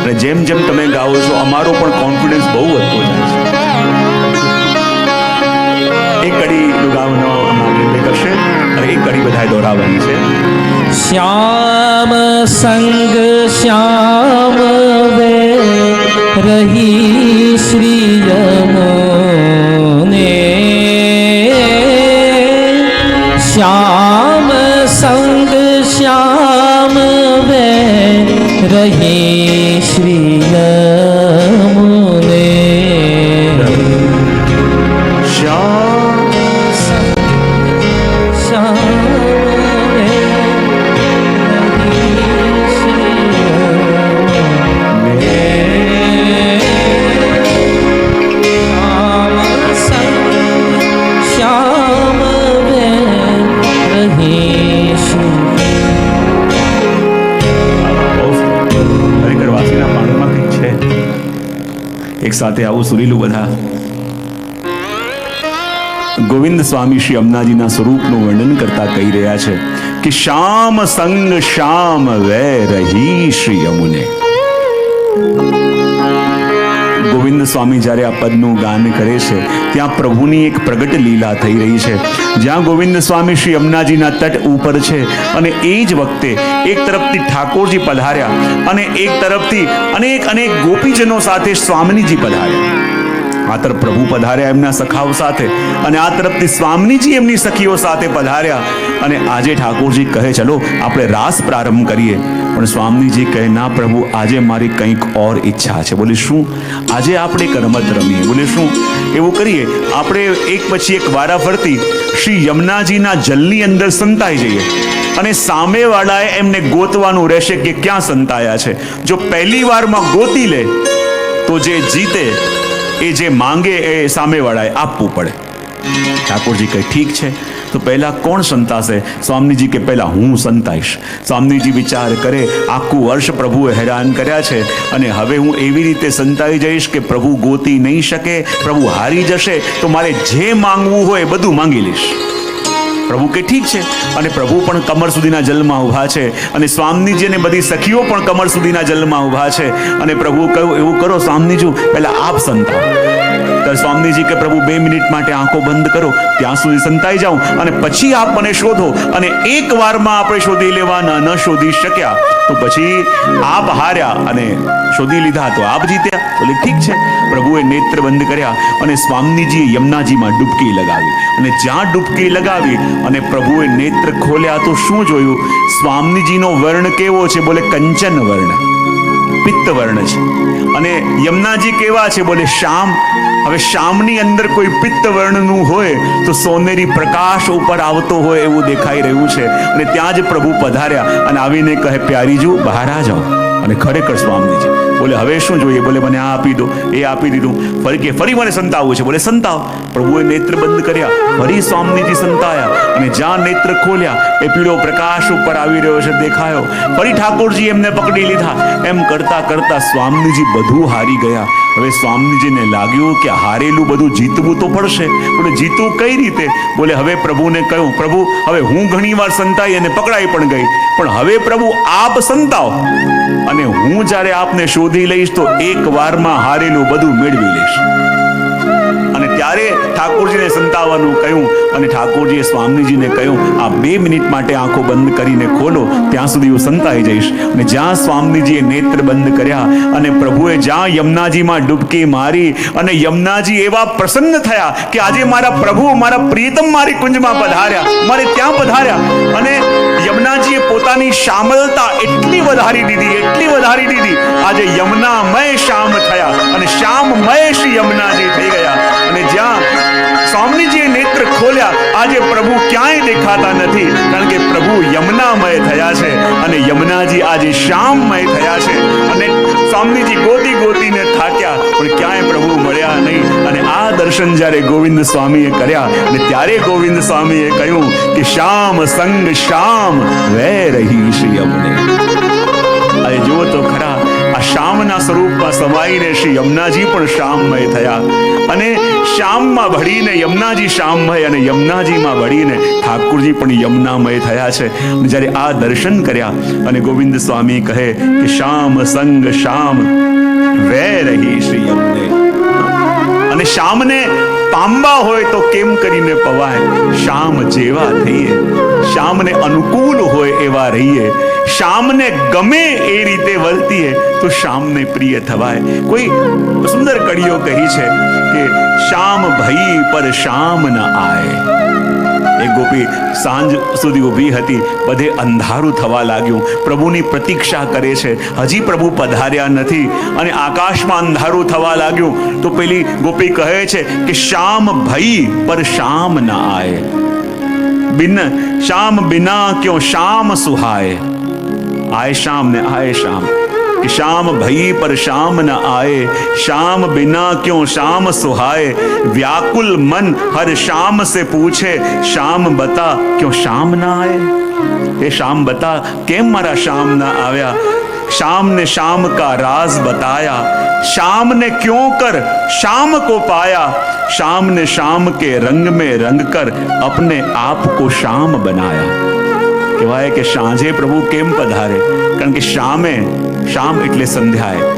અને જેમ જેમ તમે ગાઓ છો અમારો પણ કોન્ફિડન્સ બહુ વધતો જાય છે. એક કડી ગાવાનો આપણે કરશે અને એક કડી બધાએ દોરાવવાની છે. શ્યામ સંગ શ્યામ વે રહી શ્રી યમુને. શ્યામ સંગ શ્યામ વે રહી શ્રી યમુને. શ્યામ શ્યામ વે રહી શ્રી યમુને. શ્યામ સંગ શ્યામ વે રહી શ્રી. ખરેખર વાસીના પાણીમાં કંઈક છે. એક સાથે આવું સુરીલું બધા. ગોવિંદ સ્વામી શ્રી અમનાજીના સ્વરૂપનું વર્ણન કરતા કહી રહ્યા છે કે શ્યામ સંગ શ્યામ વે રહી શ્રી યમુને. ગોવિંદ સ્વામી જ્યારે આ પદનું ગાન કરે છે ત્યાં પ્રભુની એક પ્રગટ લીલા થઈ રહી છે. જ્યાં ગોવિંદ સ્વામી શ્રી યમુનાજીના તટ ઉપર છે અને એ જ વખતે એક તરફથી ઠાકોરજી પધાર્યા અને એક તરફથી અનેક અનેક ગોપીજનો સાથે સ્વામિનીજી પધાર્યા. આ તરફ પ્રભુ પધાર્યા એમના સખાઓ સાથે અને આ તરફથી સ્વામિનીજી એમની સખીઓ સાથે પધાર્યા. અને આજે ઠાકોરજી કહે ચલો આપણે રાસ પ્રારંભ કરીએ. પણ સ્વામિનીજી કહે ના પ્રભુ, આજે મારી કંઈક ઓર ઈચ્છા છે. બોલે શું? આજે આપણે એક રમત રમીએ. બોલે શું? એવું કરીએ આપણે એક પછી એક વારાફરતી શ્રી યમુનાજીના જલની અંદર સંતાઈ જઈએ અને સામેવાળાએ એમને ગોતવાનું રહેશે કે ક્યાં સંતાયા છે. જો પહેલી વારમાં ગોતી લે તો જે જીતે એ જે માંગે એ સામેવાળાએ આપવું પડે. ઠાકોરજી કહે ઠીક છે, તો પહેલા કોણ સંતાશે? સ્વામીજી કે પહેલા હું સંતાઈશ. સ્વામીજી વિચાર કરે આખું વર્ષ પ્રભુએ હેરાન કર્યા છે અને હવે હું એવી રીતે સંતાઈ જઈશ કે પ્રભુ ગોતી નહીં શકે, પ્રભુ હારી જશે, તો મારે જે માંગવું હોય બધું માંગી લઈશ. પ્રભુ કે ઠીક છે. અને પ્રભુ પણ કમર સુધીના જલમાં ઊભા છે અને સ્વામીજી અને બધી સખીઓ પણ કમર સુધીના જલમાં ઊભા છે. અને પ્રભુ કહ્યું એવું કરો સ્વામીજી પહેલા આપ સંતાવો. તો સ્વામીજી કે પ્રભુ 2 મિનિટ માટે આંખો બંધ કરો, ત્યાં સુધી સંતાઈ જાઉં અને પછી આપ મને શોધો. અને એક વારમાં આપણે શોધી લેવાના ન શોધી શક્યા તો પછી આપ હાર્યા અને શોધી લીધા તો આપ જીત્યા. બોલે ઠીક છે. પ્રભુએ નેત્ર બંધ કર્યા અને સ્વામીજીએ યમુનાજીમાં ડૂબકી લગાવી અને જ્યાં ડૂબકી લગાવી અને પ્રભુએ નેત્ર ખોલ્યા તો શું જોયું? સ્વામીજીનો વર્ણ કેવો છે? બોલે કંચન વર્ણ, પિત્ત વર્ણ છે. અને યમુનાજી કેવા છે? બોલે શ્યામ. હવે શ્યામની અંદર કોઈ પિત્ત વર્ણનું હોય તો સોનેરી પ્રકાશ ઉપર આવતો હોય એવું દેખાઈ રહ્યું છે. અને ત્યાં જ પ્રભુ પધાર્યા અને આવીને કહે પ્યારીજુ બહાર આ જાઓ. અને ખરેખર સ્વામીજી બોલે હવે શું જોઈએ? બોલે મને આ આપી દો, એ આપી દીધું. ફરી મને સંતાવવું છે. બોલે સંતાવ. પ્રભુએ નેત્ર બંધ કર્યા, ફરી સ્વામીજી સંતાયા અને જ્યાં નેત્ર ખોલ્યા એ પીળો પ્રકાશ ઉપર આવી રહ્યો છે દેખાયો. ફરી ઠાકોરજી એમને પકડી લીધા. એમ કરતા કરતા સ્વામીજી બધું હારી ગયા. હવે સ્વામીજીને લાગ્યું કે હારેલું બધું જીતવું તો પડશે. બોલે જીતવું કઈ રીતે? બોલે હવે પ્રભુને કહ્યું પ્રભુ હવે હું ઘણી વાર સંતાઈ અને પકડાઈ પણ ગઈ, પણ હવે પ્રભુ આપ સંતાવ અને હું જ્યારે આપને શોધી લઈશ તો એક વારમાં હારેલું બધું મેળવી લઈશ. અને ત્યારે ઠાકોરજીને સંતાવવાનું કહ્યું અને ઠાકોરજીએ સ્વામીજીને કહ્યું આ 2 મિનિટ માટે આંખો બંધ કરીને ખોલો, ત્યાં સુધી હું સંતાઈ જઈશ. અને જ્યાં સ્વામીજીએ નેત્ર બંધ કર્યા અને પ્રભુએ જ્યાં યમુનાજીમાં ડૂબકી મારી અને યમુનાજી એવા પ્રસન્ન થયા કે આજે મારા પ્રભુ મારા પ્રિયતમ મારી કુંજમાં પધાર્યા, મારે ત્યાં પધાર્યા. અને યમુનાજીએ પોતાની શામલતા એટલી વધારી દીધી આજે યમુનામય શ્યામ થયા અને શ્યામમય શ્રી યમુનાજી થઈ ગયા. અને જ્યાં સ્વામીજીએ નેત્ર ખોલ્યા આજે પ્રભુ ક્યાંય દેખાતા નથી, કારણ કે પ્રભુ યમુનામય થયા છે અને યમુનાજી આજે શ્યામમય થયા છે. અને સ્વામીજી ગોતીને થાક્યા પણ ક્યાંય પ્રભુ મળ્યા નહીં. અને આ દર્શન જ્યારે ગોવિંદ સ્વામીએ કર્યા અને ત્યારે ગોવિંદ સ્વામીએ કહ્યું કે શ્યામ સંગ શ્યામ વે રહી શ્રી યમને. અરે જુઓ તો ખરા, આ શ્યામના સ્વરૂપમાં સમાઈને શ્રી યમુનાજી પણ શ્યામમય થયા અને શ્યામમાં ભળીને યમુનાજી શ્યામમય અને યમુનાજીમાં ભળીને ઠાકુરજી પણ યમુનામય થયા છે. અને જ્યારે આ દર્શન કર્યા અને ગોવિંદ સ્વામી કહે કે શ્યામ સંગ શ્યામ વે રહી શ્રી યમને. અને શ્યામને પામવા હોય તો કેમ કરીને પવાય? શ્યામ જેવા થઈએ, શ્યામને અનુકૂળ હોય એવા રહીએ, શ્યામને ગમે એ રીતે વર્તીએ તો શ્યામને પ્રિય થવાય. કોઈ સુંદર કડીઓ કહી છે કે શ્યામ ભઈ પર શ્યામ ન આય. એક ગોપી સાંજ સુધી ઊભી હતી, બધે અંધારું થવા લાગ્યું, પ્રભુની પ્રતીક્ષા કરે છે, હજી પ્રભુ પધાર્યા નથી અને આકાશમાં અંધારું થવા લાગ્યું. તો પેલી ગોપી કહે છે કે શ્યામ ભઈ પર શ્યામ ન આય, બિન શ્યામ બિના ક્યો શ્યામ સુહાય. आए शाम ने आए शाम कि शाम भई पर शाम न आए, शाम बिना क्यों शाम सुहाए. व्याकुल मन हर शाम से पूछे, शाम बता क्यों शाम न आए. ये शाम बता केम मारा शाम न आया. शाम ने शाम का राज बताया, शाम ने क्यों कर शाम को पाया. शाम ने शाम के रंग में रंग कर अपने आप को शाम बनाया. કહેવાય કે સાંજે પ્રભુ કેમ પધારે? કારણ કે શામે, શામ એટલે સંધ્યાએ,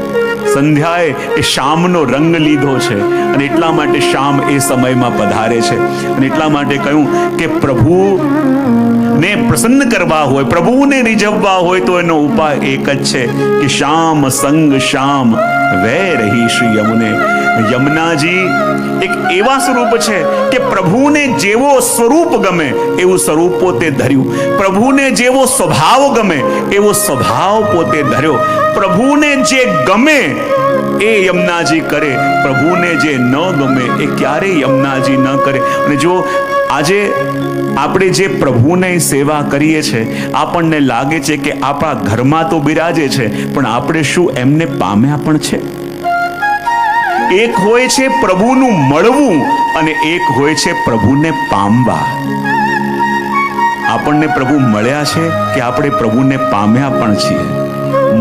સંધ્યાએ એ શામનો રંગ લીધો છે અને એટલા માટે શામ એ સમયમાં પધારે છે. અને એટલા માટે કહ્યું કે પ્રભુને પ્રસન્ન કરવા હોય, પ્રભુને રીઝવવા હોય તો એનો ઉપાય એક જ છે કે શ્યામ સંગ શ્યામ વે રહી શ્રી યમને. યમુનાજી એક એવા સ્વરૂપ છે કે પ્રભુને જેવો સ્વરૂપ ગમે એવું સ્વરૂપ પોતે ધર્યું, પ્રભુને જેવો સ્વભાવ ગમે એવો સ્વભાવ પોતે ધર્યો. પ્રભુને જે ગમે એ યમુનાજી કરે, પ્રભુને જે ન ગમે એ ક્યારેય યમુનાજી ન કરે. અને જો આજે આપણે જે પ્રભુને સેવા કરીએ છીએ, આપણને લાગે છે કે આપણા ઘરમાં તો બિરાજે છે, પણ આપણે શું એમને પામ્યા પણ છે? એક હોય છે પ્રભુનું મળવું અને એક હોય છે પ્રભુને પામવા. આપણને પ્રભુ મળ્યા છે કે આપણે પ્રભુને પામ્યા પણ છીએ?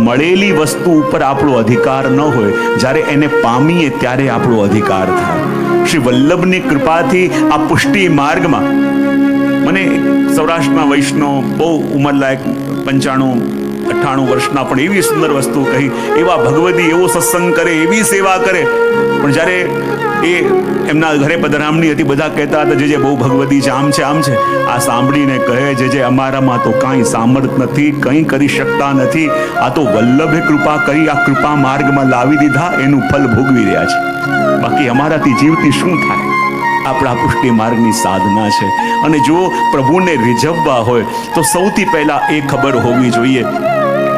મળેલી વસ્તુ ઉપર આપણો અધિકાર ન હોય, જ્યારે એને પામીએ ત્યારે આપણો અધિકાર થાય. શ્રી વલ્લભની કૃપાથી આ પુષ્ટિ માર્ગમાં મને સૌરાષ્ટ્રના વૈષ્ણવ બહુ ઉંમરલાયક 95-98 વર્ષના પણ એવી સુંદર વસ્તુ કહી, એવા ભગવદી, એવો સત્સંગ કરે, એવી સેવા કરે, પણ જ્યારે એ એમના ઘરે પધરામણી હતી, બધા કહેતા હતા જે બહુ ભગવદી છે, આમ છે આમ છે. આ સાંભળીને કહે જે અમારામાં તો કાંઈ સામર્થ નથી, કંઈ કરી શકતા નથી, આ તો વલ્લભે કૃપા કરી આ કૃપા માર્ગમાં લાવી દીધા, એનું ફલ ભોગવી રહ્યા છે. બાકી અમારાથી જીવતી શું થાય? આપણા પુષ્ટિ માર્ગની સાધના છે. અને જો પ્રભુને રીઝવવા હોય તો સૌથી પહેલા એ ખબર હોવી જોઈએ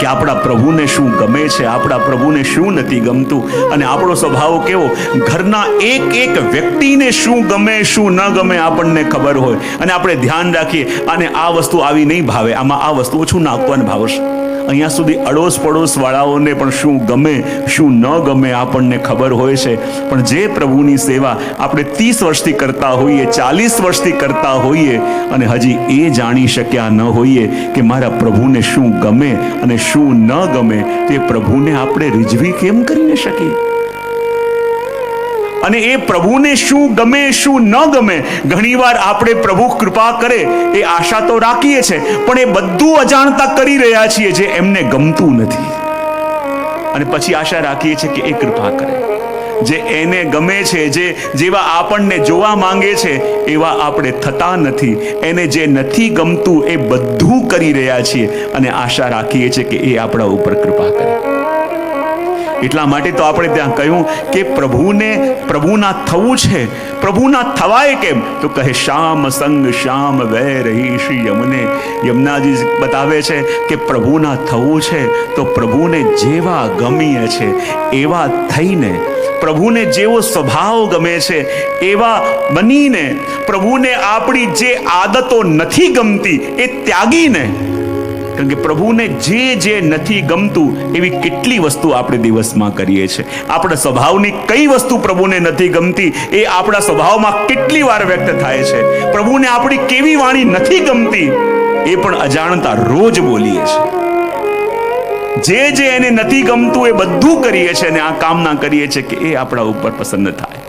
કે આપણા પ્રભુને શું ગમે છે, આપણા પ્રભુને શું નથી ગમતું. અને આપણો સ્વભાવ કેવો, ઘરના એક એક વ્યક્તિને શું ગમે શું ન ગમે આપણને ખબર હોય અને આપણે ધ્યાન રાખીએ અને આ વસ્તુ આવી નહીં ભાવે, આમાં આ વસ્તુ ઓછું નાખવાને ભાવશે. અહીંયા સુધી અડોશ પડોશ વાળાઓને પણ શું ગમે શું ન ગમે આપણને ખબર હોય છે. પણ જે પ્રભુની સેવા આપણે 30 વર્ષથી કરતા હોઈએ, 40 વર્ષથી કરતા હોઈએ અને હજી એ જાણી શક્યા ન હોઈએ કે મારા પ્રભુને શું ગમે અને શું ન ગમે, તે પ્રભુને આપણે રીઝવી કેમ કરી ન શકીએ? અને એ પ્રભુને શું ગમે શું ન ગમે ઘણીવાર આપણે પ્રભુ કૃપા કરે એ આશા તો રાખીએ છીએ, પણ એ બધું અજાણતા કરી રહ્યા છીએ જે એમને ગમતું નથી. અને પછી આશા રાખીએ છીએ કે એ કૃપા કરે. જે એને ગમે છે, જે જેવા આપણને જોવા માંગે છે એવા આપણે થતા નથી. એને જે નથી ગમતું એ બધું કરી રહ્યા છીએ અને આશા રાખીએ છીએ કે એ આપણા ઉપર કૃપા કરે. એટલા માટે તો આપણે ત્યાં કહ્યું કે પ્રભુને પ્રભુના થવું છે. પ્રભુના થવાય કેમ? તો કહે શ્યામ સંગ શ્યામ વે રહી શ્રી યમને. યમુનાજી બતાવે છે કે પ્રભુના થવું છે તો પ્રભુને જેવા ગમીએ છે એવા થઈને, પ્રભુને જેવો સ્વભાવ ગમે છે એવા બનીને, પ્રભુને આપણી જે આદતો નથી ગમતી એ ત્યાગીને કારણ કે પ્રભુને જે નથી ગમતું એવી કેટલી વસ્તુ આપણે દિવસમાં કરીએ છીએ. આપણા સ્વભાવની કઈ વસ્તુ પ્રભુને નથી ગમતી એ આપણા સ્વભાવમાં કેટલી વાર વ્યક્ત થાય છે. પ્રભુને આપણી કેવી વાણી નથી ગમતી એ પણ અજાણતા રોજ બોલીએ છીએ. જે એને નથી ગમતું એ બધું કરીએ છીએ અને આ કામના કરીએ છીએ કે એ આપણા ઉપર પ્રસન્ન થાય.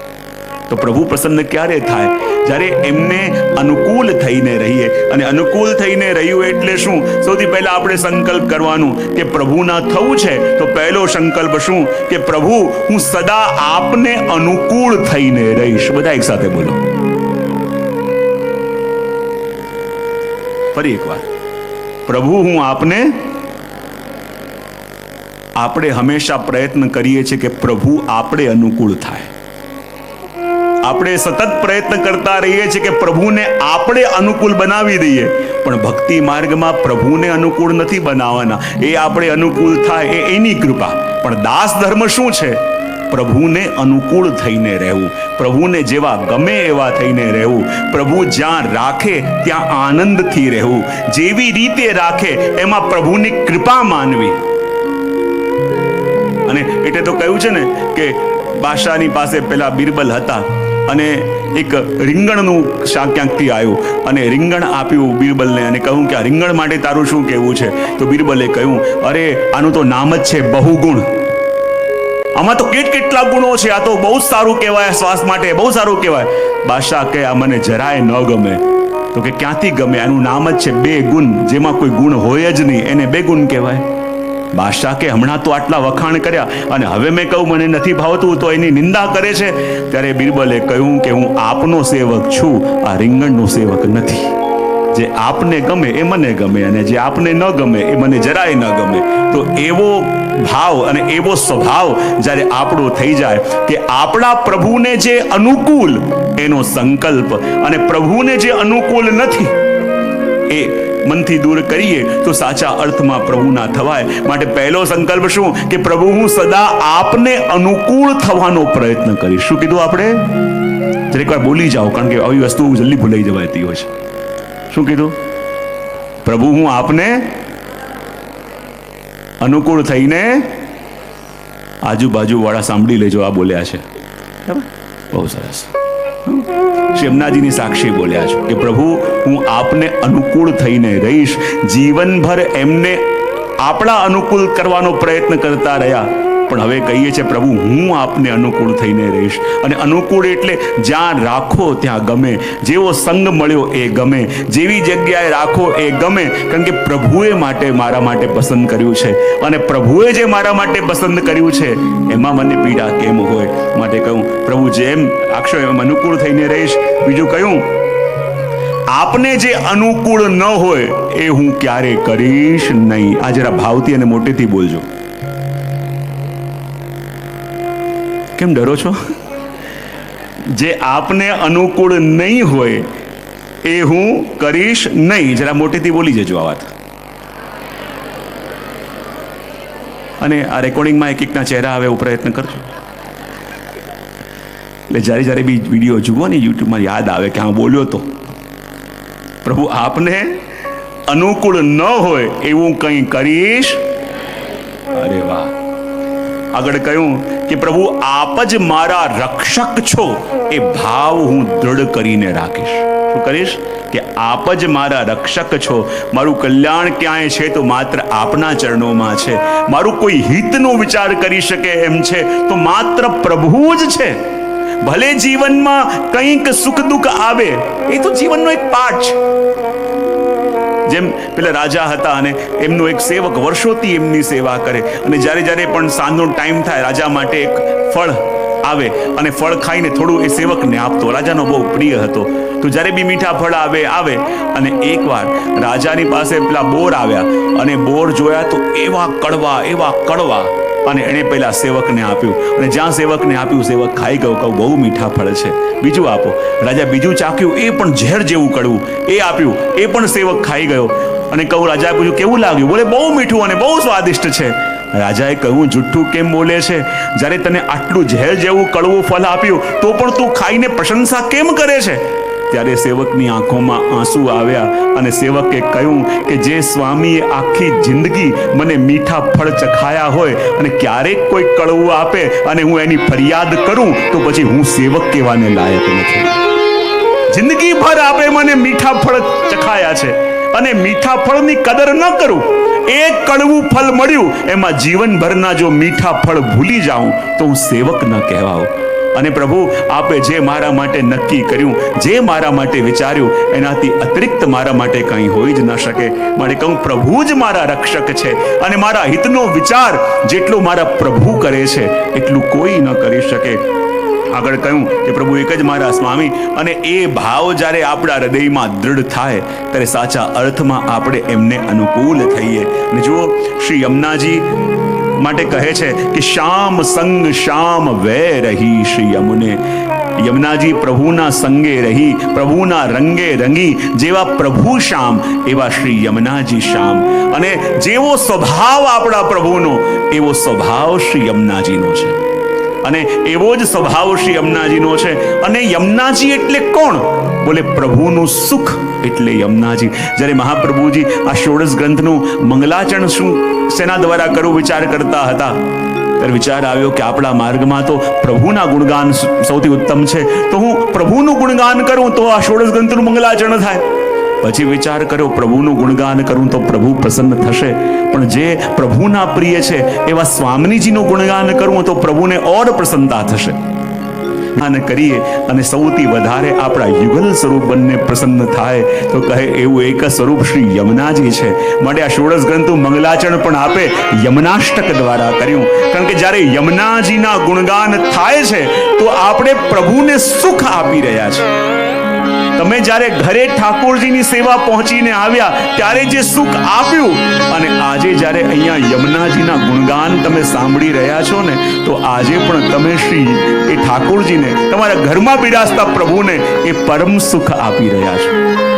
તો પ્રભુ પ્રસન્ન ક્યારે થાય? જ્યારે એમને અનુકૂળ થઈને રહીએ. અને અનુકૂળ થઈને રહ્યું એટલે શું? સૌથી પહેલા આપણે સંકલ્પ કરવાનું કે પ્રભુના થવું છે તો પહેલો સંકલ્પ શું? કે પ્રભુ હું સદા આપને અનુકૂળ થઈને રહીશ. બધા એક સાથે બોલો, ફરી એકવાર. પ્રભુ હું આપને. આપણે હંમેશા પ્રયત્ન કરીએ છીએ કે પ્રભુ આપણે અનુકૂળ થાય. આપણે સતત પ્રયત્ન કરતા રહીએ છીએ કે પ્રભુને આપણે અનુકૂળ બનાવી દઈએ. પણ ભક્તિ માર્ગમાં પ્રભુને અનુકૂળ નથી બનાવવાના. એ આપણે અનુકૂળ થાય એ એની કૃપા. પણ દાસ ધર્મ શું છે? પ્રભુને અનુકૂળ થઈને રહેવું. પ્રભુને જેવા ગમે એવા થઈને રહેવું. પ્રભુ જ્યાં રાખે ત્યાં આનંદથી રહેવું. જેવી રીતે રાખે એમાં પ્રભુની કૃપા માનવી. અને એટલે તો કહ્યું છે ને કે બાદશાહની પાસે પેલા બિરબલ હતા અને એક રીંગણનું શાક ક્યાંકથી આવ્યું અને રીંગણ આપ્યું બિરબલને અને કહ્યું કે આ રીંગણ માટે તારું શું કહેવું છે? તો બિરબલે કહ્યું, અરે આનું તો નામ જ છે બહુગુણ. આમાં તો કેટલા ગુણો છે. આ તો બહુ જ સારું કહેવાય, શ્વાસ માટે બહુ સારું કહેવાય. બાદશાહ કહે આ મને જરાય ન ગમે. તો કે ક્યાંથી ગમે? આનું નામ જ છે બે ગુણ. જેમાં કોઈ ગુણ હોય જ નહીં એને બે ગુણ કહેવાય. બાદશાહ કે હમણાં તો આટલા વખાણ કર્યા અને હવે મેં કહું મને નથી ભાવતું તો એની નિંદા કરે છે. ત્યારે બિરબલે કહ્યું કે હું આપનો સેવક છું, આ રીંગણનો સેવક નથી. જે આપને ગમે એ મને ગમે અને જે આપને ન ગમે એ મને જરાય ન ગમે. તો એવો ભાવ અને એવો સ્વભાવ જ્યારે આપણો થઈ જાય કે આપણા પ્રભુને જે અનુકૂળ એનો સંકલ્પ અને પ્રભુને જે અનુકૂળ નથી એ મનથી દૂર કરીએ તો સાચા અર્થમાં પ્રભુના થવાય. માટે પહેલો સંકલ્પ શું? કે પ્રભુ હું સદા આપને અનુકૂળ થવાનો પ્રયત્ન કરીશ. શું કીધું આપણે? જરીક વાર બોલી જાઓ, કારણ કે આવી વસ્તુ જલ્દી ભૂલાઈ જવાતી હોય છે. શું કીધું? પ્રભુ હું આપને અનુકૂળ થઈને. આજુબાજુ વાળા સાંભળી લેજો, આ બોલ્યા છે. બહુ સરસ. શ્રી અમનાજીની સાક્ષી બોલ્યા છો કે પ્રભુ હું આપને અનુકૂળ થઈને રહીશ. જીવનભર એમને આપણા અનુકૂળ કરવાનો પ્રયત્ન કરતા રહ્યા, પણ હવે કહીએ છીએ પ્રભુ હું આપને અનુકૂળ થઈને રહીશ. અને અનુકૂળ એટલે જ્યાં રાખો ત્યાં ગમે. જેવો સંગ મળ્યો એ ગમે. જેવી જગ્યાએ રાખો એ ગમે. કારણ કે પ્રભુએ મારા માટે પસંદ કર્યું છે અને પ્રભુએ જે મારા માટે પસંદ કર્યું છે એમાં મને પીડા કેમ હોય. માટે કહ્યું પ્રભુ જેમ રાખશો એમ અનુકૂળ થઈને રહીશ. બીજું કહ્યું આપને જે અનુકૂળ ન હોય એ હું ક્યારે કરીશ નહીં. આ જરા ભાવથી અને મોટેથી બોલજો. કેમ ડરો છો? જે આપને અનુકૂળ નહીં હોય એ હું કરીશ નહીં. જરા મોટેથી બોલી જજો આ વાત. અને આ રેકોર્ડિંગમાં એક એકના ચહેરા આવે એવો પ્રયત્ન કરજો. એટલે જ્યારે બી વિડીયો જુઓ ને યુટ્યુબમાં યાદ આવે કે હા બોલ્યો તો. પ્રભુ આપને અનુકૂળ ન હોય એવું કંઈ કરીશ. અરે વાહ. આગળ કહ્યું કે પ્રભુ આપ જ મારા રક્ષક છો એ ભાવ હું દૃઢ કરીને રાખીશ. શું કરીશ? કે આપ જ મારા રક્ષક છો. મારું કલ્યાણ ક્યાંય છે તો માત્ર આપના ચરણોમાં છે. મારું કોઈ હિતનો વિચાર કરી શકે એમ છે તો માત્ર પ્રભુ જ છે. ભલે જીવનમાં કંઈક સુખ દુઃખ આવે એ તો જીવનનો એક પાઠ છે. જેમ પેલા રાજા હતા અને એમનો એક સેવક વર્ષોથી એમની સેવા કરે અને જ્યારે પણ સાંજનો ટાઈમ થાય રાજા માટે એક ફળ આવે અને ફળ ખાઈને થોડું એ સેવકને આપતો. રાજાનો બહુ પ્રિય હતો. તો જ્યારે બી મીઠા ફળ આવે અને એકવાર રાજાની પાસે પેલા બોર આવ્યા અને બોર જોયા તો એવા કડવા અને એણે પેલા સેવકને આપ્યું અને જ્યાં સેવકને આપ્યું સેવક ખાઈ ગયો. કહું બહુ મીઠા ફળ છે, બીજું આપો. રાજા બીજું ચાખ્યું, એ પણ ઝેર જેવું કડવું. એ આપ્યું, એ પણ સેવક ખાઈ ગયો. અને કહું રાજાએ પૂછ્યું કેવું લાગ્યું? બોલે બહુ મીઠું અને બહુ સ્વાદિષ્ટ છે. રાજાએ કહ્યું જુઠ્ઠું કેમ બોલે છે? જ્યારે તને આટલું ઝેર જેવું કડવું ફળ આપ્યું તો પણ તું ખાઈને પ્રશંસા કેમ કરે છે? ત્યારે સેવકની આંખોમાં આંસુ આવ્યા અને સેવકે કહ્યું કે જે સ્વામીએ આખી જિંદગી મને મીઠા ફળ ચખાયા હોય અને ક્યારેક કોઈ કડવું આપે અને હું એની ફરિયાદ કરું તો પછી હું સેવક કહેવાને લાયક નથી. જિંદગી ભર આપે મને મીઠા ફળ ચખાયા છે અને મીઠા ફળની કદર ન કરું, એક કડવું ફળ મળ્યું એમાં જીવનભરના જો મીઠા ફળ ભૂલી જાઉં તો હું સેવક ન કહેવાઉં. અને પ્રભુ આપે જે મારા માટે નક્કી કર્યું, જે મારા માટે વિચાર્યું, એનાથી અતિરિક્ત મારા માટે કંઈ હોઈ જ ન શકે. માટે કહું પ્રભુ જ મારા રક્ષક છે અને મારા હિતનો વિચાર જેટલો મારા પ્રભુ કરે છે એટલું કોઈ ન કરી શકે. આગળ કહ્યું કે પ્રભુ એક જ મારા સ્વામી. અને એ ભાવ જ્યારે આપણા હૃદયમાં દૃઢ થાય ત્યારે સાચા અર્થમાં આપણે એમને અનુકૂળ થઈએ. અને જુઓ શ્રી યમુનાજી માટે કહે છે કે શ્યામ સંગ શ્યામ વે રહી શ્રી યમુને. યમુનાજી પ્રભુના સંગે રહી, પ્રભુના રંગે રંગી. જેવા પ્રભુ શ્યામ એવા શ્રી યમુનાજી શ્યામ. અને જેવો સ્વભાવ આપણા પ્રભુનો એવો સ્વભાવ શ્રી યમુનાજીનો છે અને એવો જ સ્વભાવ શ્રી યમુનાજીનો છે. અને યમુનાજી એટલે કોણ? બોલે પ્રભુનું સુખ એટલે યમુનાજી. જ્યારે મહાપ્રભુજી આ ષોડશ ગ્રંથનું મંગલાચરણ શું શેના દ્વારા કરવું વિચાર કરતા હતા ત્યારે વિચાર આવ્યો કે આપણા માર્ગમાં તો પ્રભુના ગુણગાન સૌથી ઉત્તમ છે, તો હું પ્રભુનું ગુણગાન કરું તો આ ષોડશ ગ્રંથનું મંગલાચરણ થાય. પછી વિચાર કર્યો પ્રભુનું ગુણગાન કરું તો પ્રભુ પ્રસન્ન થશે, પણ જે પ્રભુના પ્રિય છે એવા સ્વામીજીનું ગુણગાન કરું તો પ્રભુને ઓર પ્રસન્નતા થશે. અને કરીએ અને સૌથી વધારે આપણા યુગલ સ્વરૂપ બંને પ્રસન્ન થાય તો કહે એવું એક સ્વરૂપ શ્રી યમુનાજી છે. માટે આ ષોડશ ગ્રંથનું મંગલાચરણ પણ આપે યમુનાષ્ટક દ્વારા કર્યું. કારણ કે જ્યારે યમુનાજીના ગુણગાન થાય છે તો આપણે પ્રભુને સુખ આપી રહ્યા છે. તમે જ્યારે ઘરે ઠાકોરજીની સેવા પહોંચીને આવ્યા ત્યારે જે સુખ આપ્યું અને આજે જ્યારે અહીંયા યમુનાજીના ગુણગાન તમે સાંભળી રહ્યા છો ને તો આજે પણ તમે શ્રી એ ઠાકોરજીને તમારા ઘરમાં બિરાજતા પ્રભુને એ પરમ સુખ આપી રહ્યા છો.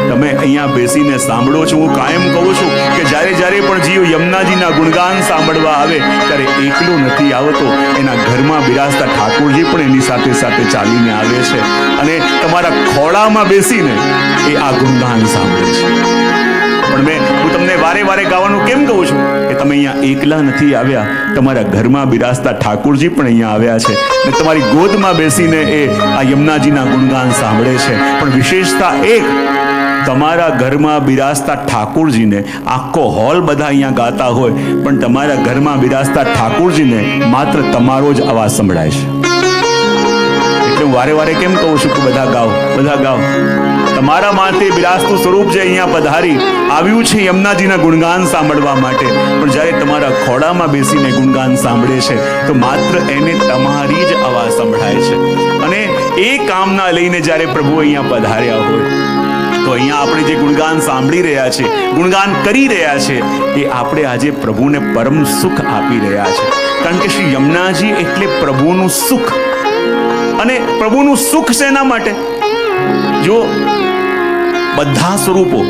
તમે અહીંયા બેસીને સાંભળો છો. હું કાયમ કહું છું કે જ્યારે પણ જીવ યમુનાજીના ગુણગાન સાંભળવા આવે ત્યારે એકલો નથી આવતો, એના ઘરમાં બિરાજતા ઠાકોરજી પણ એની સાથે સાથે ચાલીને આવે છે અને તમારા ખોળામાં બેસીને એ આ ગુણગાન સાંભળે છે. પણ હું તમને વારે વારે ગાવાનું કેમ કહું છું કે તમે અહીંયા એકલા નથી આવ્યા, તમારા ઘરમાં બિરાજતા ઠાકોરજી પણ અહીંયા આવ્યા છે અને તમારી ગોદમાં બેસીને એ આ યમુનાજીના ગુણગાન સાંભળે છે. પણ વિશેષતા એક, તમારા ઘરમાં બિરાજતા ઠાકોરજીને આખો હોલ બધા અહીંયા ગાતા હોય પણ તમારા ઘરમાં બિરાજતા ઠાકોરજીને માત્ર તમારો જ અવાજ સંભળાય છે. એટલે હું વારે વારે કેમ કહું છું કે બધા ગાઓ, બધા ગાઓ. તમારા માટે બિરાજતું સ્વરૂપ જે અહીંયા પધારી આવ્યું છે યમુનાજીના ગુણગાન સાંભળવા માટે, પણ જ્યારે તમારા ખોળામાં બેસીને ગુણગાન સાંભળે છે તો માત્ર એને તમારી જ અવાજ સંભળાય છે. અને એ કામના લઈને જ્યારે પ્રભુ અહીંયા પધાર્યા હોય તો અહીંયા આપણે જે ગુણગાન સાંભળી રહ્યા છે, ગુણગાન કરી રહ્યા છે, એ આપણે આજે પ્રભુને પરમ સુખ આપી રહ્યા છે. કારણ કે શ્રી યમુનાજી એટલે પ્રભુનું સુખ. અને પ્રભુનું સુખ શેના માટે? જો બધા સ્વરૂપો,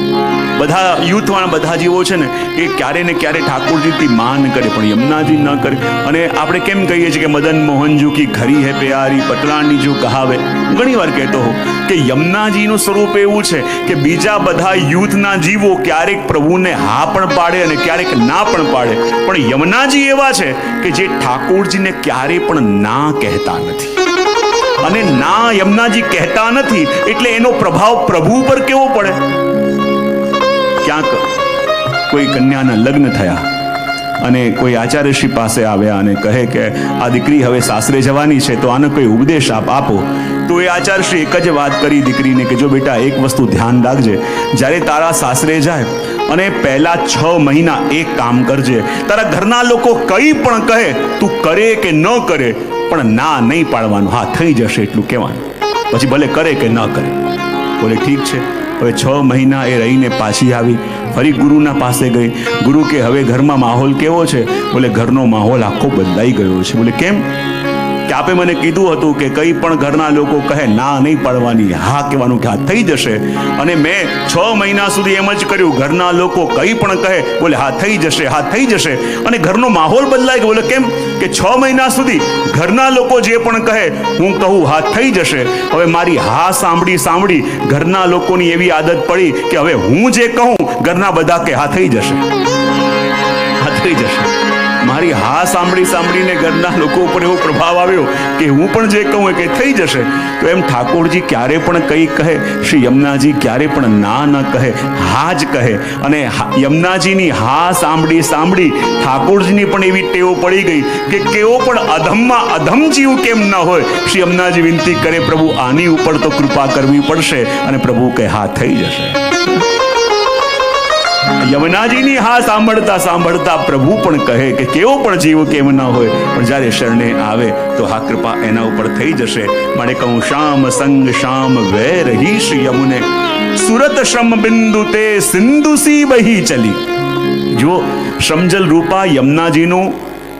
બધા યુથવાળા બધા જીવો છે ને એ ક્યારે ને ક્યારે ઠાકોરજીથી માન કરે પણ યમુનાજી ન કરે. અને આપણે કેમ કહીએ છીએ કે મદન મોહનજુ કી ખરી હે પ્યારી પટરાણી જો કહાવે. હું ઘણી વાર કહેતો હોઉં કે યમુનાજીનું સ્વરૂપ એવું છે કે બીજા બધા યુથના જીવો ક્યારેક પ્રભુને હા પણ પાડે અને ક્યારેક ના પણ પાડે, પણ યમુનાજી એવા છે કે જે ઠાકોરજીને ક્યારે પણ ના કહેતા નથી. અને ના યમુનાજી કહેતા નથી એટલે એનો પ્રભાવ પ્રભુ પર કેવો પડે? ક્યાંક કોઈ કન્યાના લગ્ન થયા અને કોઈ આચાર્યશ્રી પાસે આવ્યા અને કહે કે આ દીકરી હવે સાસરે જવાની છે તો આને કોઈ ઉપદેશ આપો. તો એ આચાર્યશ્રી એક જ વાત કરી દીકરીને કે જો બેટા એક વસ્તુ ધ્યાન રાખજે, જ્યારે તારા સાસરે જાય અને પહેલા 6 મહિના એક કામ કરજે, તારા ઘરના લોકો કંઈ પણ કહે તું કરે કે ન કરે પણ ના નહીં પાડવાનું, હા થઈ જશે એટલું કહેવાનું, પછી ભલે કરે કે ન કરે. બોલે ઠીક છે. હવે 6 મહિના એ રહીને પાછી આવી, ફરી ગુરુના પાસે ગઈ. ગુરુ કે હવે ઘરમાં માહોલ કેવો છે? બોલે ઘરનો માહોલ આખો બદલાઈ ગયો છે. બોલે કેમ? કે આપે મને કીધું હતું કે કંઈ પણ ઘરના લોકો કહે ના નહીં પાડવાની, હા કહેવાનું કે હા થઈ જશે. અને મેં 6 મહિના સુધી એમ જ કર્યું. ઘરના લોકો કંઈ પણ કહે બોલે હા થઈ જશે, હા થઈ જશે. અને ઘરનો માહોલ બદલાય ગયો. બોલે કેમ કે 6 મહિના સુધી ઘરના લોકો જે પણ કહે હું કહું હા થઈ જશે. હવે મારી હા સાંભળી ઘરના લોકોની એવી આદત પડી કે હવે હું જે કહું ઘરના બધા કે હા થઈ જશે, હા થઈ જશે. મારી હા સાંભળીને ઘરના લોકો ઉપર એવો પ્રભાવ આવ્યો કે હું પણ જે કહું એ કે થઈ જશે. તો એમ ઠાકોરજી ક્યારે પણ કંઈ કહે, શ્રી યમુનાજી ક્યારે પણ ના ન કહે, હા જ કહે. અને યમુનાજીની હા સાંભળી ઠાકોરજીની પણ એવી ટેવ પડી ગઈ કે કેવો પણ અધમમાં અધમ જીવ કેમ ન હોય, શ્રી યમુનાજી વિનંતી કરે પ્રભુ આની ઉપર તો કૃપા કરવી પડશે. અને પ્રભુ કહે હા થઈ જશે. યમુનાજીની હા સાંભળતા પ્રભુ પણ કહે કે કેવો પણ જીવ કેમ ન હોય, પણ જ્યારે શરણે આવે તો હા કૃપા એના ઉપર થઈ જશે. માટે કહું શ્યામ સંગ શ્યામ વે રહી શ્રી યમુને, સુરત શ્રમ બિંદુ તે સિંધુ સી બહી ચલી. જો શ્રમજલ રૂપા યમુનાજીનું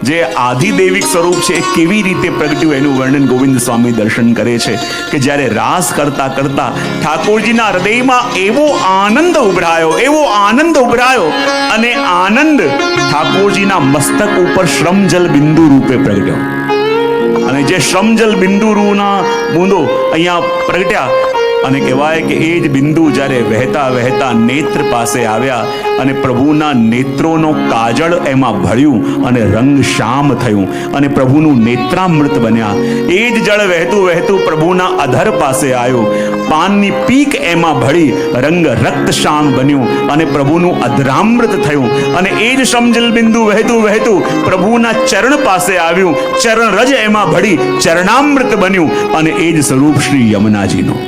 જે આધિદૈવિક સ્વરૂપ છે એ કેવી રીતે પ્રગટ્યું એનું વર્ણન ગોવિંદ સ્વામી દર્શન કરે છે કે જ્યારે રાસ કરતા ઠાકોરજીના હૃદયમાં એવો આનંદ ઉભરાયો અને આનંદ ઠાકોરજીના મસ્તક ઉપર શ્રમજલ બિંદુ રૂપે પ્રગટ્યો. અને જે શ્રમજલ બિંદુના બૂંદો અહીંયા પ્રગટ્યા અને કહેવાય કે એ જ બિંદુ જ્યારે વહેતા નેત્ર પાસે આવ્યા અને પ્રભુના નેત્રોનો કાજળ એમાં ભળ્યું અને રંગ શ્યામ થયું અને પ્રભુનું નેત્રામૃત બન્યા. એ જ જળ વહેતું પ્રભુના અધર પાસે આવ્યું, પાનની પીક એમાં ભળી, રંગ રક્ત શ્યામ બન્યું અને પ્રભુનું અધરામૃત થયું. અને એ જ શ્રમજલ બિંદુ વહેતું પ્રભુના ચરણ પાસે આવ્યું, ચરણ રજ એમાં ભળી, ચરણામૃત બન્યું. અને એ જ સ્વરૂપ શ્રી યમુનાજીનું.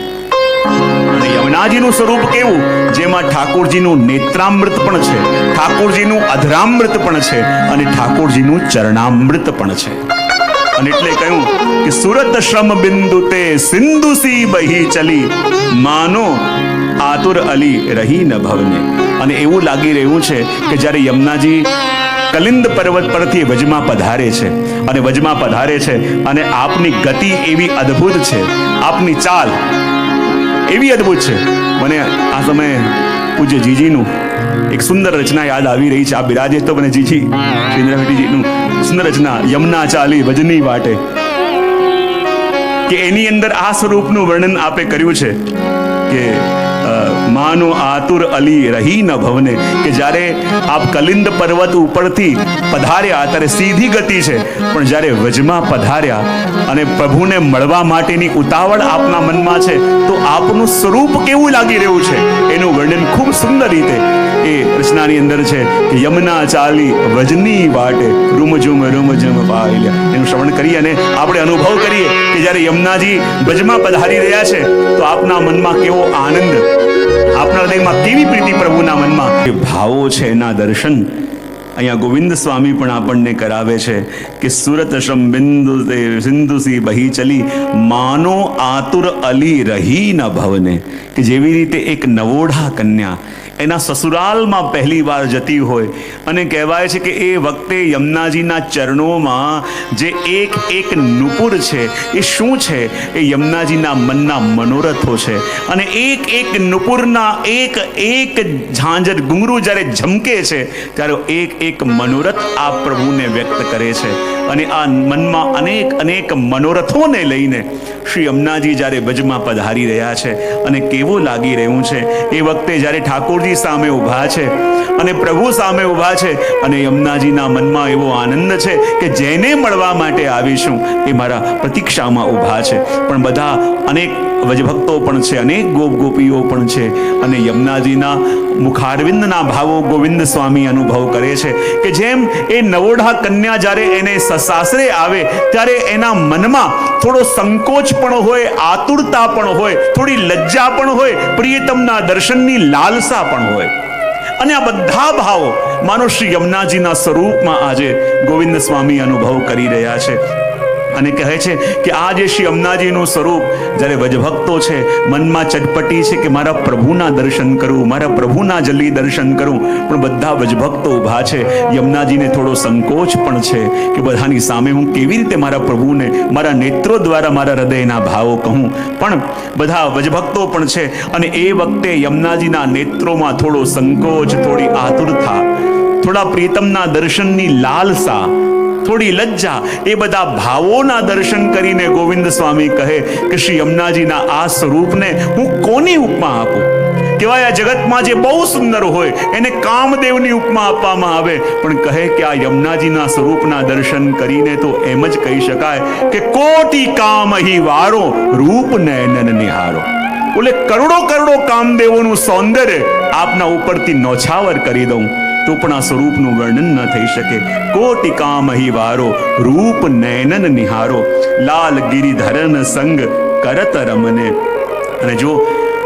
અને યમુનાજીનું સ્વરૂપ કેવું, જેમાં ઠાકોરજીનું નેત્રામૃત પણ છે, ઠાકોરજીનું અધરામૃત પણ છે અને ઠાકોરજીનું ચરણામૃત પણ છે. અને એટલે કહ્યું કે સુરત શ્રમ બિંદુ તે સિંધુ સી બહી ચલી, માનો આતુર અલી રહી ન ભવને. અને એવું લાગી રહ્યું છે કે જ્યારે યમુનાજી કલિંદ પર્વત પરથી વજમાં પધારે છે અને આપની ગતિ એવી અદ્ભુત છે, આપની ચાલ એવી અદ્ભુત છે. મને આ સમયે પૂજ્ય જીજીનું એક સુંદર રચના યાદ આવી રહી છે. આ બિરાજે તો મને જીજી ઇન્દ્રવેટીજીનું સુંદર રચના યમુના ચાલી વજની વાટે, કે એની અંદર આ સ્વરૂપનું વર્ણન આપે કર્યું છે કે માનો આતુર અલી રહી ન ભવને, કે જ્યારે આપ કલિંદ પર્વત ઉપરથી પધાર્યા ત્યારે સીધી ગતિ છે, પણ જ્યારે વજમાં પધાર્યા અને પ્રભુને મળવા માટેની ઉતાવળ આપના મનમાં છે, તો આપનું સ્વરૂપ કેવું લાગી રહ્યું છે એનું વર્ણન ખૂબ સુંદર રીતે એ રચનાની અંદર છે કે યમુના ચાલી વજની વાટે રૂમઝુમ પાયલ્યા. એનું શ્રવણ કરીએ અને આપણે અનુભવ કરીએ કે જ્યારે યમુનાજી વજમાં પધારી રહ્યા છે તો આપના મનમાં કેવો આનંદ, આપના હૃદયમાં કેવી પ્રીતિ પ્રભુના મનમાં. એ ભાવો છે એના દર્શન અહીંયા ગોવિંદ સ્વામી પણ આપણને કરાવે છે કે સુરત શ્રમ બિંદુ સિંધુ સી બહી ચલી, માનો આતુર અલી રહી ન ભવને. કે જેવી રીતે એક નવોઢા કન્યા એના સસુરાલમાં પહેલી વાર જતી હોય અને કહેવાય છે કે એ વખતે યમુનાજીના ચરણોમાં જે એક નુપુર છે એ શું છે, એ યમુનાજીના મનના મનોરથો છે. અને એક નુપુરના એક ઝાંઝર ઘુંઘરું જ્યારે ઝમકે છે ત્યારે એક મનોરથ આ પ્રભુને વ્યક્ત કરે છે. અને આ મનમાં અનેક મનોરથોને લઈને શ્રી યમુનાજી જ્યારે વજમાં પધારી રહ્યા છે અને કેવું લાગી રહ્યું છે એ વખતે જ્યારે ઠાકોરજી સામે ઊભા છે અને પ્રભુ સામે ઊભા છે અને યમુનાજીના મનમાં એવો આનંદ છે કે જેને મળવા માટે આવીશું એ મારા પ્રતીક્ષામાં ઊભા છે. પણ બધા અનેક વજભક્તો પણ છે, અનેક ગોપીઓ પણ છે અને યમુનાજીના મુખારવિંદના ભાવો ગોવિંદ સ્વામી અનુભવ કરે છે કે જેમ એ નવોઢા કન્યા જ્યારે એને સાસરે આવે ત્યારે એના મનમાં થોડો સંકોચ પણ હોય, આતુરતા પણ હોય, થોડી લજ્જા પણ હોય, પ્રિયતમના દર્શનની લાલસા પણ હોય. અને આ બધા ભાવો માનો શ્રી યમુનાજીના સ્વરૂપમાં આજે ગોવિંદ સ્વામી અનુભવ કરી રહ્યા છે. અને કહે છે કે આ જે શ્રી યમુનાજીનું સ્વરૂપ, જ્યારે વજભક્તો છે મનમાં ચટપટી છે કે મારા પ્રભુના દર્શન કરું, મારા પ્રભુના જલ્દી દર્શન કરું, પણ બધા વજભક્તો ઊભા છે. યમુનાજીને થોડો સંકોચ પણ છે કે બધાની સામે હું કેવી રીતે મારા પ્રભુને મારા નેત્રો દ્વારા મારા હૃદયના ભાવો કહું, પણ બધા વજભક્તો પણ છે. અને એ વખતે યમુનાજીના નેત્રોમાં થોડો સંકોચ, થોડી આતુરતા, થોડા પ્રીતમના દર્શનની લાલસા, થોડી લજ્જા, એ બધા ભાવોના દર્શન કરીને ગોવિંદ સ્વામી કહે કે શ્રી યમુનાજીના આ સ્વરૂપને હું કોની ઉપમા આપું? કહેવાય આ જગતમાં જે બહુ સુંદર હોય એને કામદેવની ઉપમા આપવામાં આવે, પણ કહે કે આ યમુનાજીના સ્વરૂપના દર્શન કરીને તો એમ જ કહી શકાય કે કોટી કામ હી વારો રૂપ નયનન નિહારો. બોલે કરોડો કરોડો કામદેવોનું સૌંદર્ય આપના ઉપરથી નોછાવર કરી દઉં તો પણ આ સ્વરૂપનું વર્ણન ન થઈ શકે. કોટી કામ હી વારો રૂપ નયનન નિહારો, લાલ ગિરિધરન સંગ કરત રમને. અને જો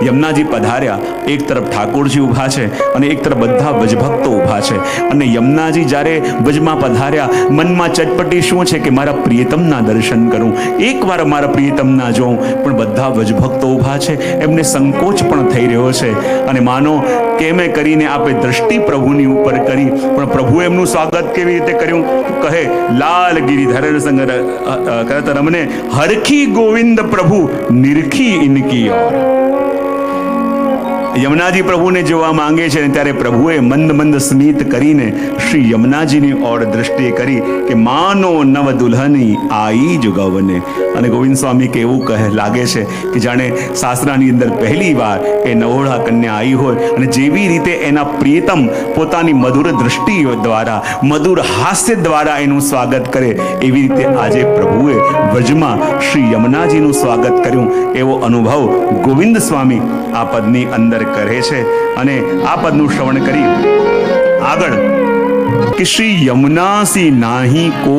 યમુનાજી પધાર્યા, એક તરફ ઠાકોરજી ઊભા છે અને એક તરફ બધા વજભક્તો ઊભા છે. અને યમુનાજી જ્યારે વજમાં પધાર્યા, મનમાં ચટપટી શું છે કે મારા પ્રિયતમના દર્શન કરું, એકવાર મારા પ્રિયતમના જોઉં, પણ બધા વજભક્તો ઊભા છે, એમને સંકોચ પણ થઈ રહ્યો છે. અને માનો કેમે કરીને આપે દ્રષ્ટિ પ્રભુની ઉપર કરી, પણ પ્રભુ એમનું સ્વાગત કેવી રીતે કર્યું? કહે લાલ ગિરિધર સંગ કરત રમને, હરખી ગોવિંદ પ્રભુ નિરખી ઇનકી ઓર. યમુનાજી પ્રભુને જોવા માંગે છે ત્યારે પ્રભુએ મંદ મંદ સ્મિત કરીને શ્રી યમુનાજીની ઓર દ્રષ્ટિ કરી કે માનો નવ દુલ્હની આઈ જુગવને. અને ગોવિંદ સ્વામી કે એવું કહે લાગે છે કે જાણે સાસરાની અંદર પહેલી વાર એ નવોઢા કન્યા આવી હોય, અને જેવી રીતે એના પ્રિયતમ પોતાની મધુર દ્રષ્ટિ દ્વારા, મધુર હાસ્ય દ્વારા એનું સ્વાગત કરે, એવી રીતે આજે પ્રભુએ વ્રજમાં શ્રી યમુનાજીનું સ્વાગત કર્યું. એવો અનુભવ ગોવિંદ સ્વામી આ પદની અંદર કરે છે. અને આ પદનું શ્રવણ કરી આગળ કે શ્રી યમુનાસી નાહી કો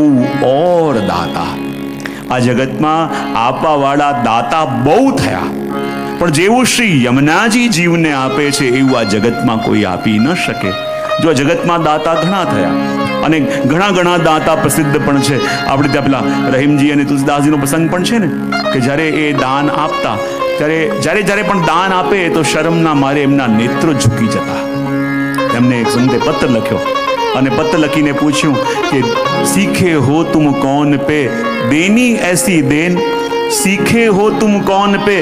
ઓર દાતા. આ જગતમાં આપવાવાળા દાતા બહુ થયા, પણ જેવું શ્રી યમુનાજી જીવને આપે છે એવું આ જગતમાં કોઈ આપી ન શકે. જો જગતમાં દાતા ઘણા થયા અને ઘણા ઘણા દાતા પ્રસિદ્ધ પણ છે. આપણે ત્યાં પેલા રહીમજી અને તુલસીદાસજીનો પ્રસંગ પણ છે ને, કે જ્યારે એ દાન આપતા ત્યારે જ્યારે પણ દાન આપે તો શરમના મારે એમના નેત્રો ઝૂકી જતા. એમને એક સંતે પત્ર લખ્યો અને પત્ર લખીને પૂછ્યું કે સીખે હો તુમ કોન પે દેની એસી દેન, सीखे हो तुम कौन पे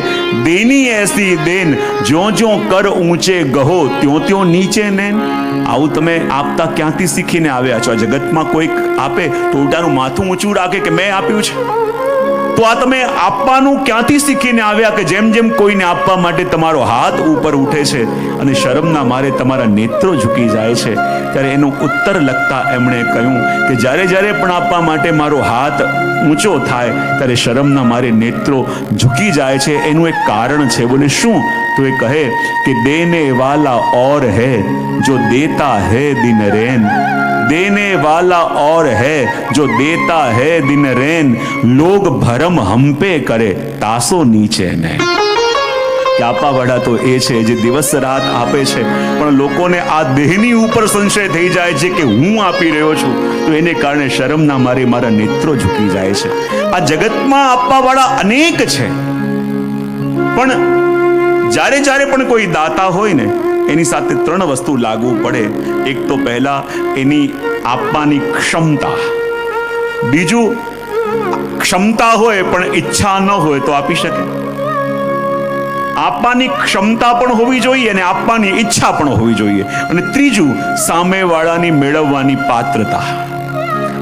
देनी ऐसी देन, जो जो कर ऊंचे गहो त्यों त्यों નીચે નેન. આવું તમે આપતા ક્યાંથી શીખીને આવ્યા છો? આ જગતમાં કોઈક આપે તો ઉલટાનું માથું ઊંચું રાખે કે મેં આપ્યું છે. તો આ તમે આપવાનું ક્યાંથી શીખીને આવ્યા કે જેમ જેમ કોઈને આપવા માટે તમારો હાથ ઉપર ઉઠે છે અને શરમના મારે તમારા નેત્રો ઝૂકી જાય છે? ત્યારે એનો ઉત્તર લખતા એમણે કહ્યું કે જ્યારે જ્યારે પણ આપવા માટે મારો હાથ ઊંચો થાય ત્યારે શરમના મારે નેત્રો ઝૂકી જાય છે. એનું એક કારણ છે. બોલે શું? તો એ કહે કે દેને વાલા ઓર હૈ જો દેતા હૈ દિન રેન, देने वाला और है जो देता है दिन रेन, लोग भरम हम पे करे तासो નીચે ને. કે આપવાવાળા તો એ છે જે દિવસ રાત આપે છે, પણ લોકોને આ દેહની ઉપર સંશય થઈ જાય છે કે હું આપી રહ્યો છું, તો એને કારણે શરમના મારે મારા નેત્રો ઝૂકી જાય છે. આ જગતમાં આપવાવાળા અનેક છે, પણ જ્યારે જ્યારે પણ કોઈ દાતા હોય ને એની સાથે ત્રણ વસ્તુ લાગુ પડે. એક તો પહેલા એની આપવાની ક્ષમતા, બીજું ક્ષમતા હોય પણ ઈચ્છા ન હોય તો આપી શકે. આપવાની ક્ષમતા પણ હોવી જોઈએ અને આપવાની ઈચ્છા પણ હોવી જોઈએ, અને ત્રીજું સામેવાળાની મેળવવાની પાત્રતા.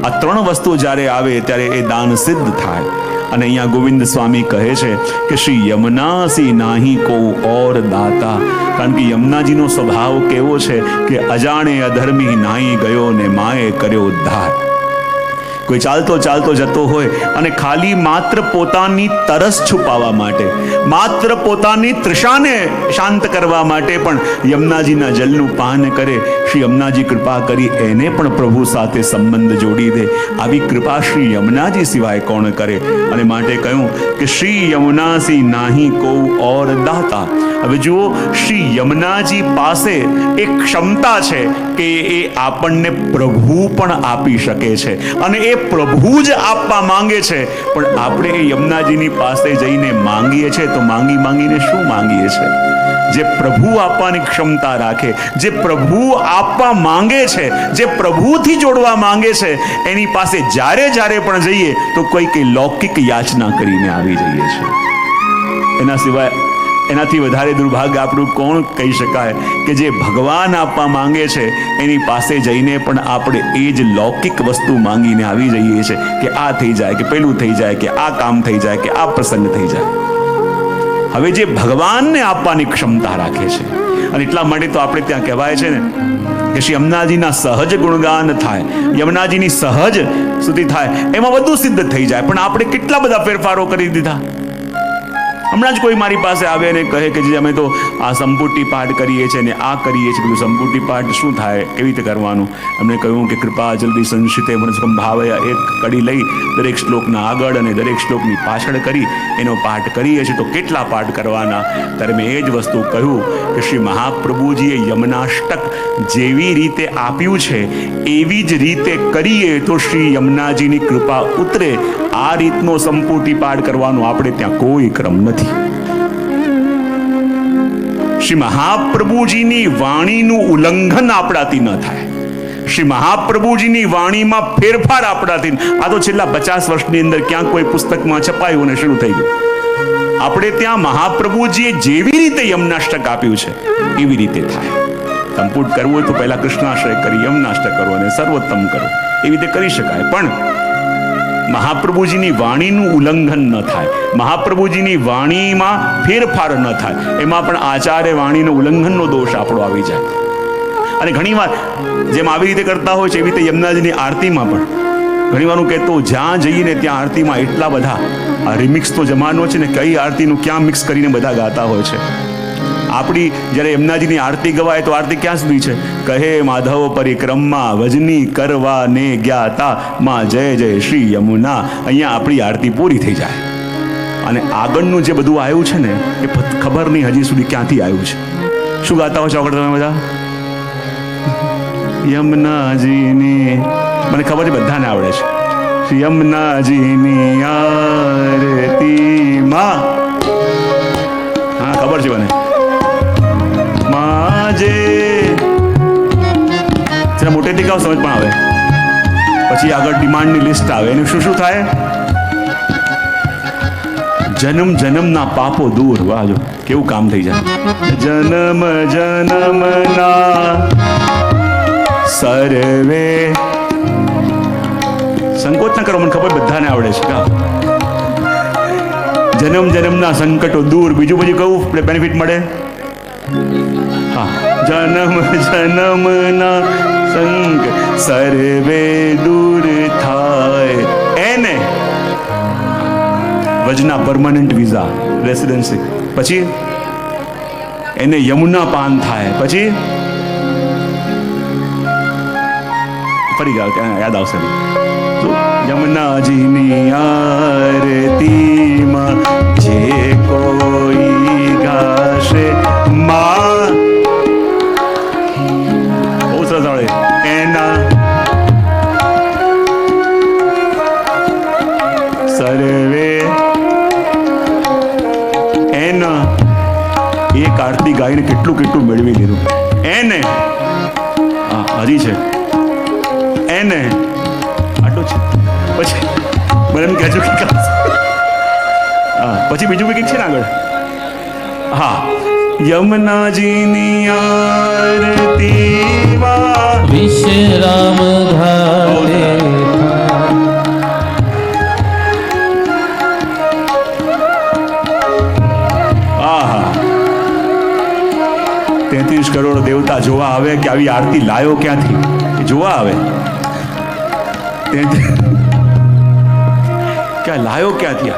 આ ત્રણ વસ્તુ જ્યારે આવે ત્યારે એ દાન સિદ્ધ થાય. અને અહીંયા ગોવિંદ સ્વામી કહે છે કે શ્રી યમુનાસી નાહી કો ઓર દાતા. કારણ કે યમુનાજીનો સ્વભાવ કેવો છે કે અજાણે અધર્મી નાહી ગયો ને માએ કર્યો ઉદ્ધાર. કોઈ ચાલતો ચાલતો જતો હોય અને ખાલી માત્ર પોતાની તરસ છુપાવવા માટે, માત્ર પોતાની તૃષાને શાંત કરવા માટે પણ યમુનાજીના જલનું પાન કરે. શ્રી યમુનાજી કૃપા કરી એને પણ પ્રભુ સાથે સંબંધ જોડી દે. આવી કૃપા શ્રી યમુનાજી સિવાય કોણ કરે? અને માટે કહ્યું કે શ્રી યમુના સી નાહી કો ઓર દાતા. હવે જુઓ, શ્રી યમુનાજી પાસે એક ક્ષમતા છે કે એ આપણને પ્રભુ પણ આપી શકે છે, અને એ પ્રભુ જ આપવા માંગે છે. પણ આપણે એ યમુનાજીની પાસે જઈને માંગીએ છીએ તો માંગીને શું માંગીએ છીએ? જે પ્રભુ આપવાની ક્ષમતા રાખે, જે પ્રભુ આપવા માંગે છે, જે પ્રભુથી જોડવા માંગે છે, એની પાસે જ્યારે પણ જઈએ તો કોઈ લૌકિક યાચના કરીને આવી જઈએ છીએ. એના સિવાય એનાથી વધારે દુર્ભાગ્ય આપણું કોણ કહી શકાય કે જે ભગવાન આપવા માંગે છે એની પાસે જઈને પણ આપણે એ જ લૌકિક વસ્તુ માંગીને આવી જઈએ છીએ કે આ થઈ જાય, કે પેલું થઈ જાય, કે આ કામ થઈ જાય, કે આ પ્રસંગ થઈ જાય. હવે જે ભગવાનને આપવાની ક્ષમતા રાખે છે, અને એટલા માટે તો આપણે ત્યાં કહેવાય છે ને કે શ્રી યમુનાજીના સહજ ગુણગાન થાય, યમુનાજીની સહજ સ્તુતિ થાય, એમાં બધું સિદ્ધ થઈ જાય. પણ આપણે કેટલા બધા ફેરફારો કરી દીધા. હમણાં જ કોઈ મારી પાસે આવે અને કહે કે જે અમે તો આ સંપૂર્તિ પાઠ કરીએ છીએ ને આ કરીએ છીએ. બધું સંપૂર્તિ પાઠ શું થાય, કેવી રીતે કરવાનું? એમણે કહ્યું કે કૃપા જલ્દી સંશિતે મનસ્કમ ભાવયા, એક કડી લઈ દરેક શ્લોકના આગળ અને દરેક શ્લોકની પાછળ કરી એનો પાઠ કરીએ છીએ. તો કેટલા પાઠ કરવાના? ત્યારે મેં એ જ વસ્તુ કહ્યું કે શ્રી મહાપ્રભુજીએ યમનાષ્ટક જેવી રીતે આપ્યું છે એવી જ રીતે કરીએ તો શ્રી યમુનાજીની કૃપા ઉતરે. આ રીતનો સંપૂર્તિ પાઠ કરવાનો આપણે ત્યાં કોઈ ક્રમ નથી. શ્રી મહાપ્રભુજીની વાણીનું ઉલ્લંઘન આપણાથી ન થાય. શ્રી મહાપ્રભુજીની વાણીમાં ફેરફાર આપણાથી. આ તો છેલ્લા 50 વર્ષની અંદર ક્યાંક કોઈ પુસ્તકમાં છપાયું અને શરૂ થઈ ગયું. આપણે ત્યાં મહાપ્રભુજીએ જેવી રીતે યમનાષ્ટક આપ્યું છે એવી રીતે થાય. સંપૂર્ણ કરવું હોય તો પહેલા કૃષ્ણાશ્રય કરી યમનાષ્ટક કરો અને સર્વોત્તમ કરો, એવી રીતે કરી શકાય. પણ મહાપ્રભુજીની વાણીનું ઉલ્લંઘન ન થાય, મહાપ્રભુજીની વાણીમાં ફેરફાર ન થાય. એમાં પણ આચાર્ય વાણીનો ઉલ્લંઘનનો દોષ આપણો આવી જાય. અને ઘણીવાર જેમ આવી રીતે કરતા હોય છે એવી રીતે યમુનાજીની આરતીમાં પણ ઘણીવાર હું કહેતો, જ્યાં જઈને ત્યાં આરતીમાં એટલા બધા આ રિમિક્સ તો જમાનો છે ને, કઈ આરતીનું ક્યાં મિક્સ કરીને બધા ગાતા હોય છે. આપણી જ્યારે યમુનાજીની આરતી ગવાય તો આરતી ક્યાં સુધી છે? કહે માધવ પરિક્રમા વજની કરવા ને જ્ઞાતા માં જય જય શ્રી યમુના. અહીંયા આપણી આરતી પૂરી થઈ જાય. અને આગળનું જે બધું આવ્યું છે ને એ ખબર નહીં હજી સુધી ક્યાંથી આવ્યું છે. શું ગાતા હોય ચોકડ તમે બધા? યમુનાજીની, મને ખબર છે બધાને આવડે છે. શ્રી યમુનાજીની આરતીમાં, હા ખબર છે મને. માજે જરા મોટેથી કહો સમજ પણ આવે. પછી આગળ ડિમાન્ડની લિસ્ટ આવે. એનું શું શું થાય? જન્મના પાપો દૂર. વાહ, જો કેવું કામ થઈ જાય. જન્મના સર્વે, સંકોચ ન કરો, મને ખબર બધાને આવડે છે. જન્મના સંકટો દૂર. બીજું કહું બેનિફિટ મળે. હા, જન્મના સંગ સર્વે દૂર થાય. એને વજના પરમાનન્ટ વિઝા, રેસિડેન્સી. પછી એને યમુના પાન થાય. પછી ફરી યાદ આવશે. યમુનાજીની આરતીમાં જે કોઈ ગાશે માં, બહુ સરસ આવડે. એના સર્વે એના એક આરતી ગાઈને કેટલું મેળવી લીધું. એને હજી છે, એને આટલું છે. પછી મને એમ કહેજો કે હા, પછી બીજું કંઈક છે ને આગળ. હા, યમુનાજીની આરતીમાં વિશ્રામ ધારે. આહા, 33 કરોડ દેવતા જોવા આવે કે આવી આરતી લાયો ક્યાંથી, જોવા આવે. ક્યાં લાયો ક્યાંથી?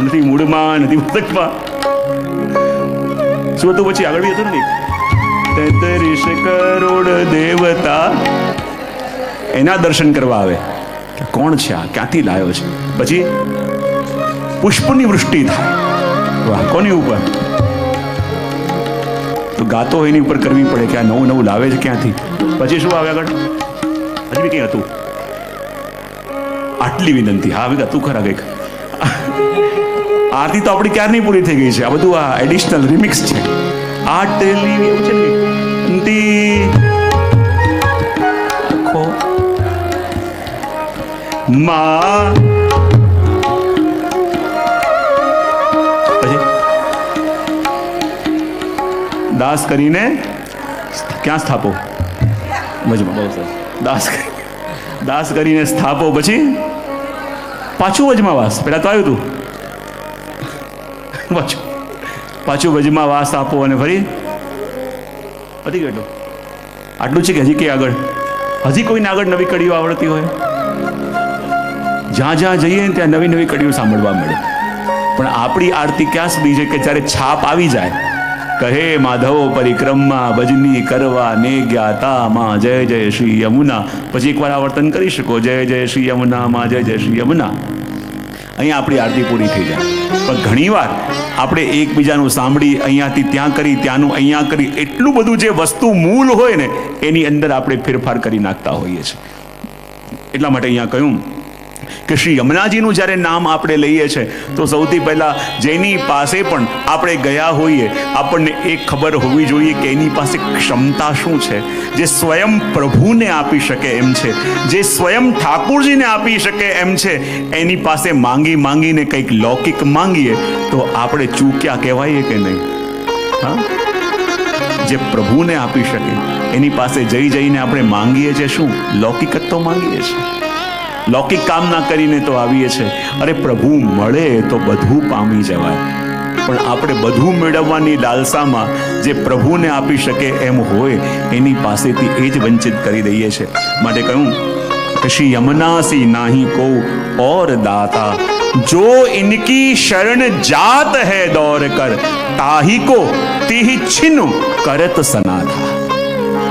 નથી મૂળમાં, નથી પુસ્તકમાં. શું હતું પછી? આગળ બી હતું ને 33 કરોડ દેવતા એના દર્શન કરવા આવે કે કોણ છે આ, ક્યાંથી લાવ્યો છે. પછી પુષ્પની વૃષ્ટિ થાય. વાહ, કોની ઉપર? તો ગાતો એની ઉપર કરવી પડે કે આ નવું નવું લાવે છે ક્યાંથી. પછી શું આવે આગળ? હજી બી કંઈ હતું, આટલી વિનંતી. હા, હવે હતું ખરા કંઈક. આરતી તો આપણી ક્યારની પૂરી થઈ ગઈ છે. આ બધું આ એડિશનલ રિમિક્સ છે. આટલી એવું છે ને વિનંતી આખો માં. પછી દાસ કરીને ક્યાં સ્થાપો? વજમાં. બહુ સરસ. દાસ કરીને સ્થાપો. પછી પાછું વજમાં વાસ. પેલા તો આવ્યું હતું, પાછું વજમાં વાસ આપો અને ફરી પતી ગયો. આટલું છે કે હજી કે આગળ? હજી કોઈને આગળ નવી કડીઓ આવડતી હોય? જ્યાં જ્યાં જઈએ ને ત્યાં નવી નવી કડીઓ સાંભળવા મળે. પણ આપણી આરતી ક્યાં સુધી છે કે જ્યારે છાપ આવી જાય, કહે માધવો પરિક્રમા ભજની કરવા ને જ્ઞાતા માં જય જય શ્રી યમુના. પછી એકવાર આવર્તન કરી શકો, જય જય શ્રી યમુના માં જય જય શ્રી યમુના. અહીંયા આપણી આરતી પૂરી થઈ જાય. પણ ઘણીવાર આપણે એકબીજાનું સાંભળી, અહીંયાથી ત્યાં કરી, ત્યાંનું અહીંયા કરી, એટલું બધું જે વસ્તુ મૂળ હોય ને એની અંદર આપણે ફેરફાર કરી નાખતા હોઈએ છીએ. એટલા માટે અહીંયા કહ્યું કે શ્રી યમુનાજીનું જ્યારે નામ આપણે લઈએ છીએ તો સૌથી પહેલાં જેની પાસે પણ આપણે ગયા હોઈએ આપણને એક ખબર હોવી જોઈએ કે એની પાસે ક્ષમતા શું છે, જે સ્વયં પ્રભુને આપી શકે એમ છે, જે સ્વયં ઠાકુરજીને આપી શકે એમ છે. એની પાસે માંગી માંગીને કંઈક લૌકિક માંગીએ તો આપણે ચૂક્યા કહેવાઈએ કે નહીં? હા, જે પ્રભુને આપી શકે એની પાસે જઈ જઈને આપણે માંગીએ છીએ શું? લૌકિક જ તો માંગીએ છીએ. લૌકિક કામના કરીને તો આવીએ છીએ. અરે પ્રભુ મળે તો બધું પામી જવાય. પણ આપણે બધું મેળવવાની લાલસામાં જે પ્રભુને આપી શકે એમ હોય એની પાસેથી એ જ વંચિત કરી દઈએ છીએ. માટે કહ્યું કે શ્રી યમુના સી નાહી કો ઓર દાતા, જો ઇનકી શરણ જાત હૈ દौड़ કર, તાહી કો તીહી છિન કરત સનાથા.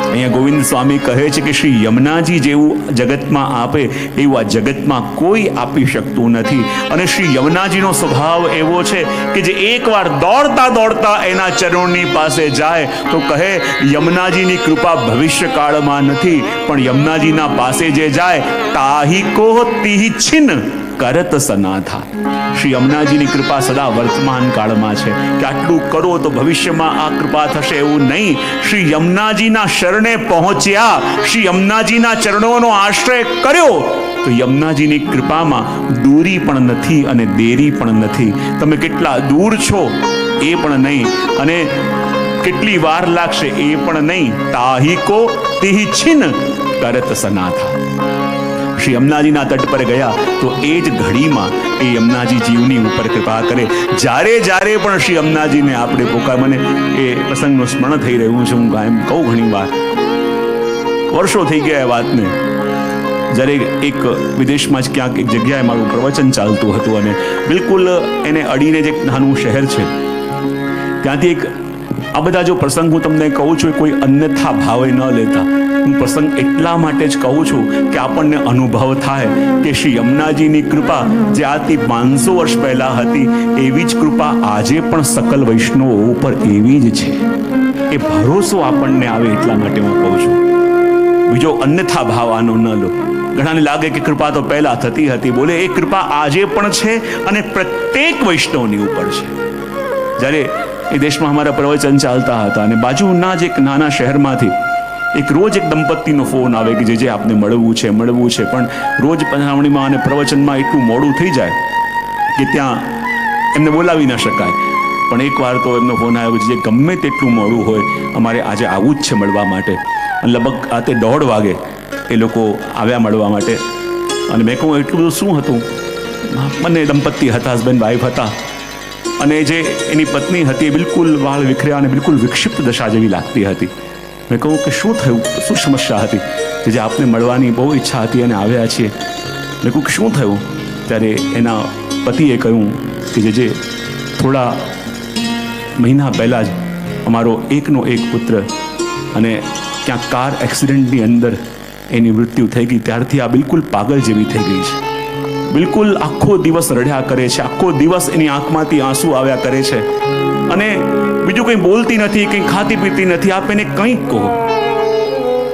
અહીંયા ગોવિંદ સ્વામી કહે છે કે શ્રી યમુનાજી જેવું જગતમાં આપે એવું આ જગતમાં કોઈ આપી શકતું નથી. અને શ્રી યમુનાજીનો સ્વભાવ એવો છે કે જે એકવાર દોડતા દોડતા એના ચરણોની પાસે જાય તો કહે યમુનાજીની કૃપા ભવિષ્ય કાળમાં નથી, પણ યમુનાજીના પાસે જે જાય તાહી કો તીહી છિન કરત સનાથા. શ્રી યમુનાજીની કૃપા સદા વર્તમાન કાળમાં છે કે આટલું કરો તો ભવિષ્યમાં આ કૃપા થશે એવું નહીં. શ્રી યમુનાજીના શરણે પહોંચ્યા, શ્રી યમુનાજીના ચરણોનો આશ્રય કર્યો તો યમુનાજીની કૃપામાં દૂરી પણ નથી અને દેરી પણ નથી. તમે કેટલા દૂર છો એ પણ નહીં અને કેટલી વાર લાગશે એ પણ નહીં. તાહી કો તીહી છિન કરત સનાથા. શ્રી યમુનાજીના તટ પર ગયા તો એ જ ઘડીમાં એ યમુનાજી જીવની ઉપર કૃપા કરે. જ્યારે જ્યારે પણ શ્રી યમુનાજીને આપણે પોકાર, મને એ પ્રસંગનું સ્મરણ થઈ રહ્યું છે, હું કાયમ કહું ઘણી વાર, વર્ષો થઈ ગયા એ વાતને. જ્યારે એક વિદેશમાં જ ક્યાંક એક જગ્યાએ મારું પ્રવચન ચાલતું હતું અને બિલકુલ એને અડીને જ એક નાનું શહેર છે, ત્યાંથી એક આ બધા જો પ્રસંગ હું તમને કહું છું કોઈ અન્યથા ભાવે ન લેતા. હું પ્રસંગ એટલા માટે જ કહું છું કે આપણને અનુભવ થાય કે શ્રી યમુનાજીની કૃપા જે આજથી 500 વર્ષ પહેલા હતી એવી જ કૃપા આજે પણ સકલ વૈષ્ણવો ઉપર એવી જ છે. એ ભરોસો આપણને આવે એટલા માટે હું કહું છું. બીજો અન્યથા ભાવ આનો ન લો. ઘણાને લાગે કે કૃપા તો પહેલા થતી હતી, બોલે એ કૃપા આજે પણ છે અને પ્રત્યેક વૈષ્ણવની ઉપર છે. જ્યારે એ દેશમાં અમારા પ્રવચન ચાલતા હતા અને બાજુના જ એક નાના શહેરમાંથી એક રોજ એક દંપતીનો ફોન આવે કે જે આપને મળવું છે, પણ રોજ પધરામણીમાં અને પ્રવચનમાં એટલું મોડું થઈ જાય કે ત્યાં એમને બોલાવી ન શકાય. પણ એકવાર તો એમનો ફોન આવ્યો છે જે ગમે તેટલું મોડું હોય અમારે આજે આવવું જ છે મળવા માટે. અને લગભગ રાતે 1:30 વાગે એ લોકો આવ્યા મળવા માટે. અને મેં કહું એટલું બધું શું હતું? બંને દંપતી હતા, હસબન્ડ વાઈફ હતા અને જે એની પત્ની હતી એ બિલકુલ વાળ વિખર્યા અને બિલકુલ વિક્ષિપ્ત દશા જેવી લાગતી હતી. મેં કહું કે શું થયું, શું સમસ્યા હતી જે આપને મળવાની બહુ ઈચ્છા હતી અને આવ્યા છીએ? મેં કહું કે શું થયું? ત્યારે એના પતિએ કહ્યું કે જે થોડા મહિના પહેલાં જ અમારો એકનો એક પુત્ર અને ક્યાંક કાર એક્સિડન્ટની અંદર એની મૃત્યુ થઈ ગઈ. ત્યારથી આ બિલકુલ પાગલ જેવી થઈ ગઈ છે. બિલકુલ આખો દિવસ રડ્યા કરે છે, આખો દિવસ એની આંખમાંથી આંસુ આવ્યા કરે છે અને બીજું કંઈ બોલતી નથી, કંઈ ખાતી પીતી નથી. આપ એને કંઈક કહો.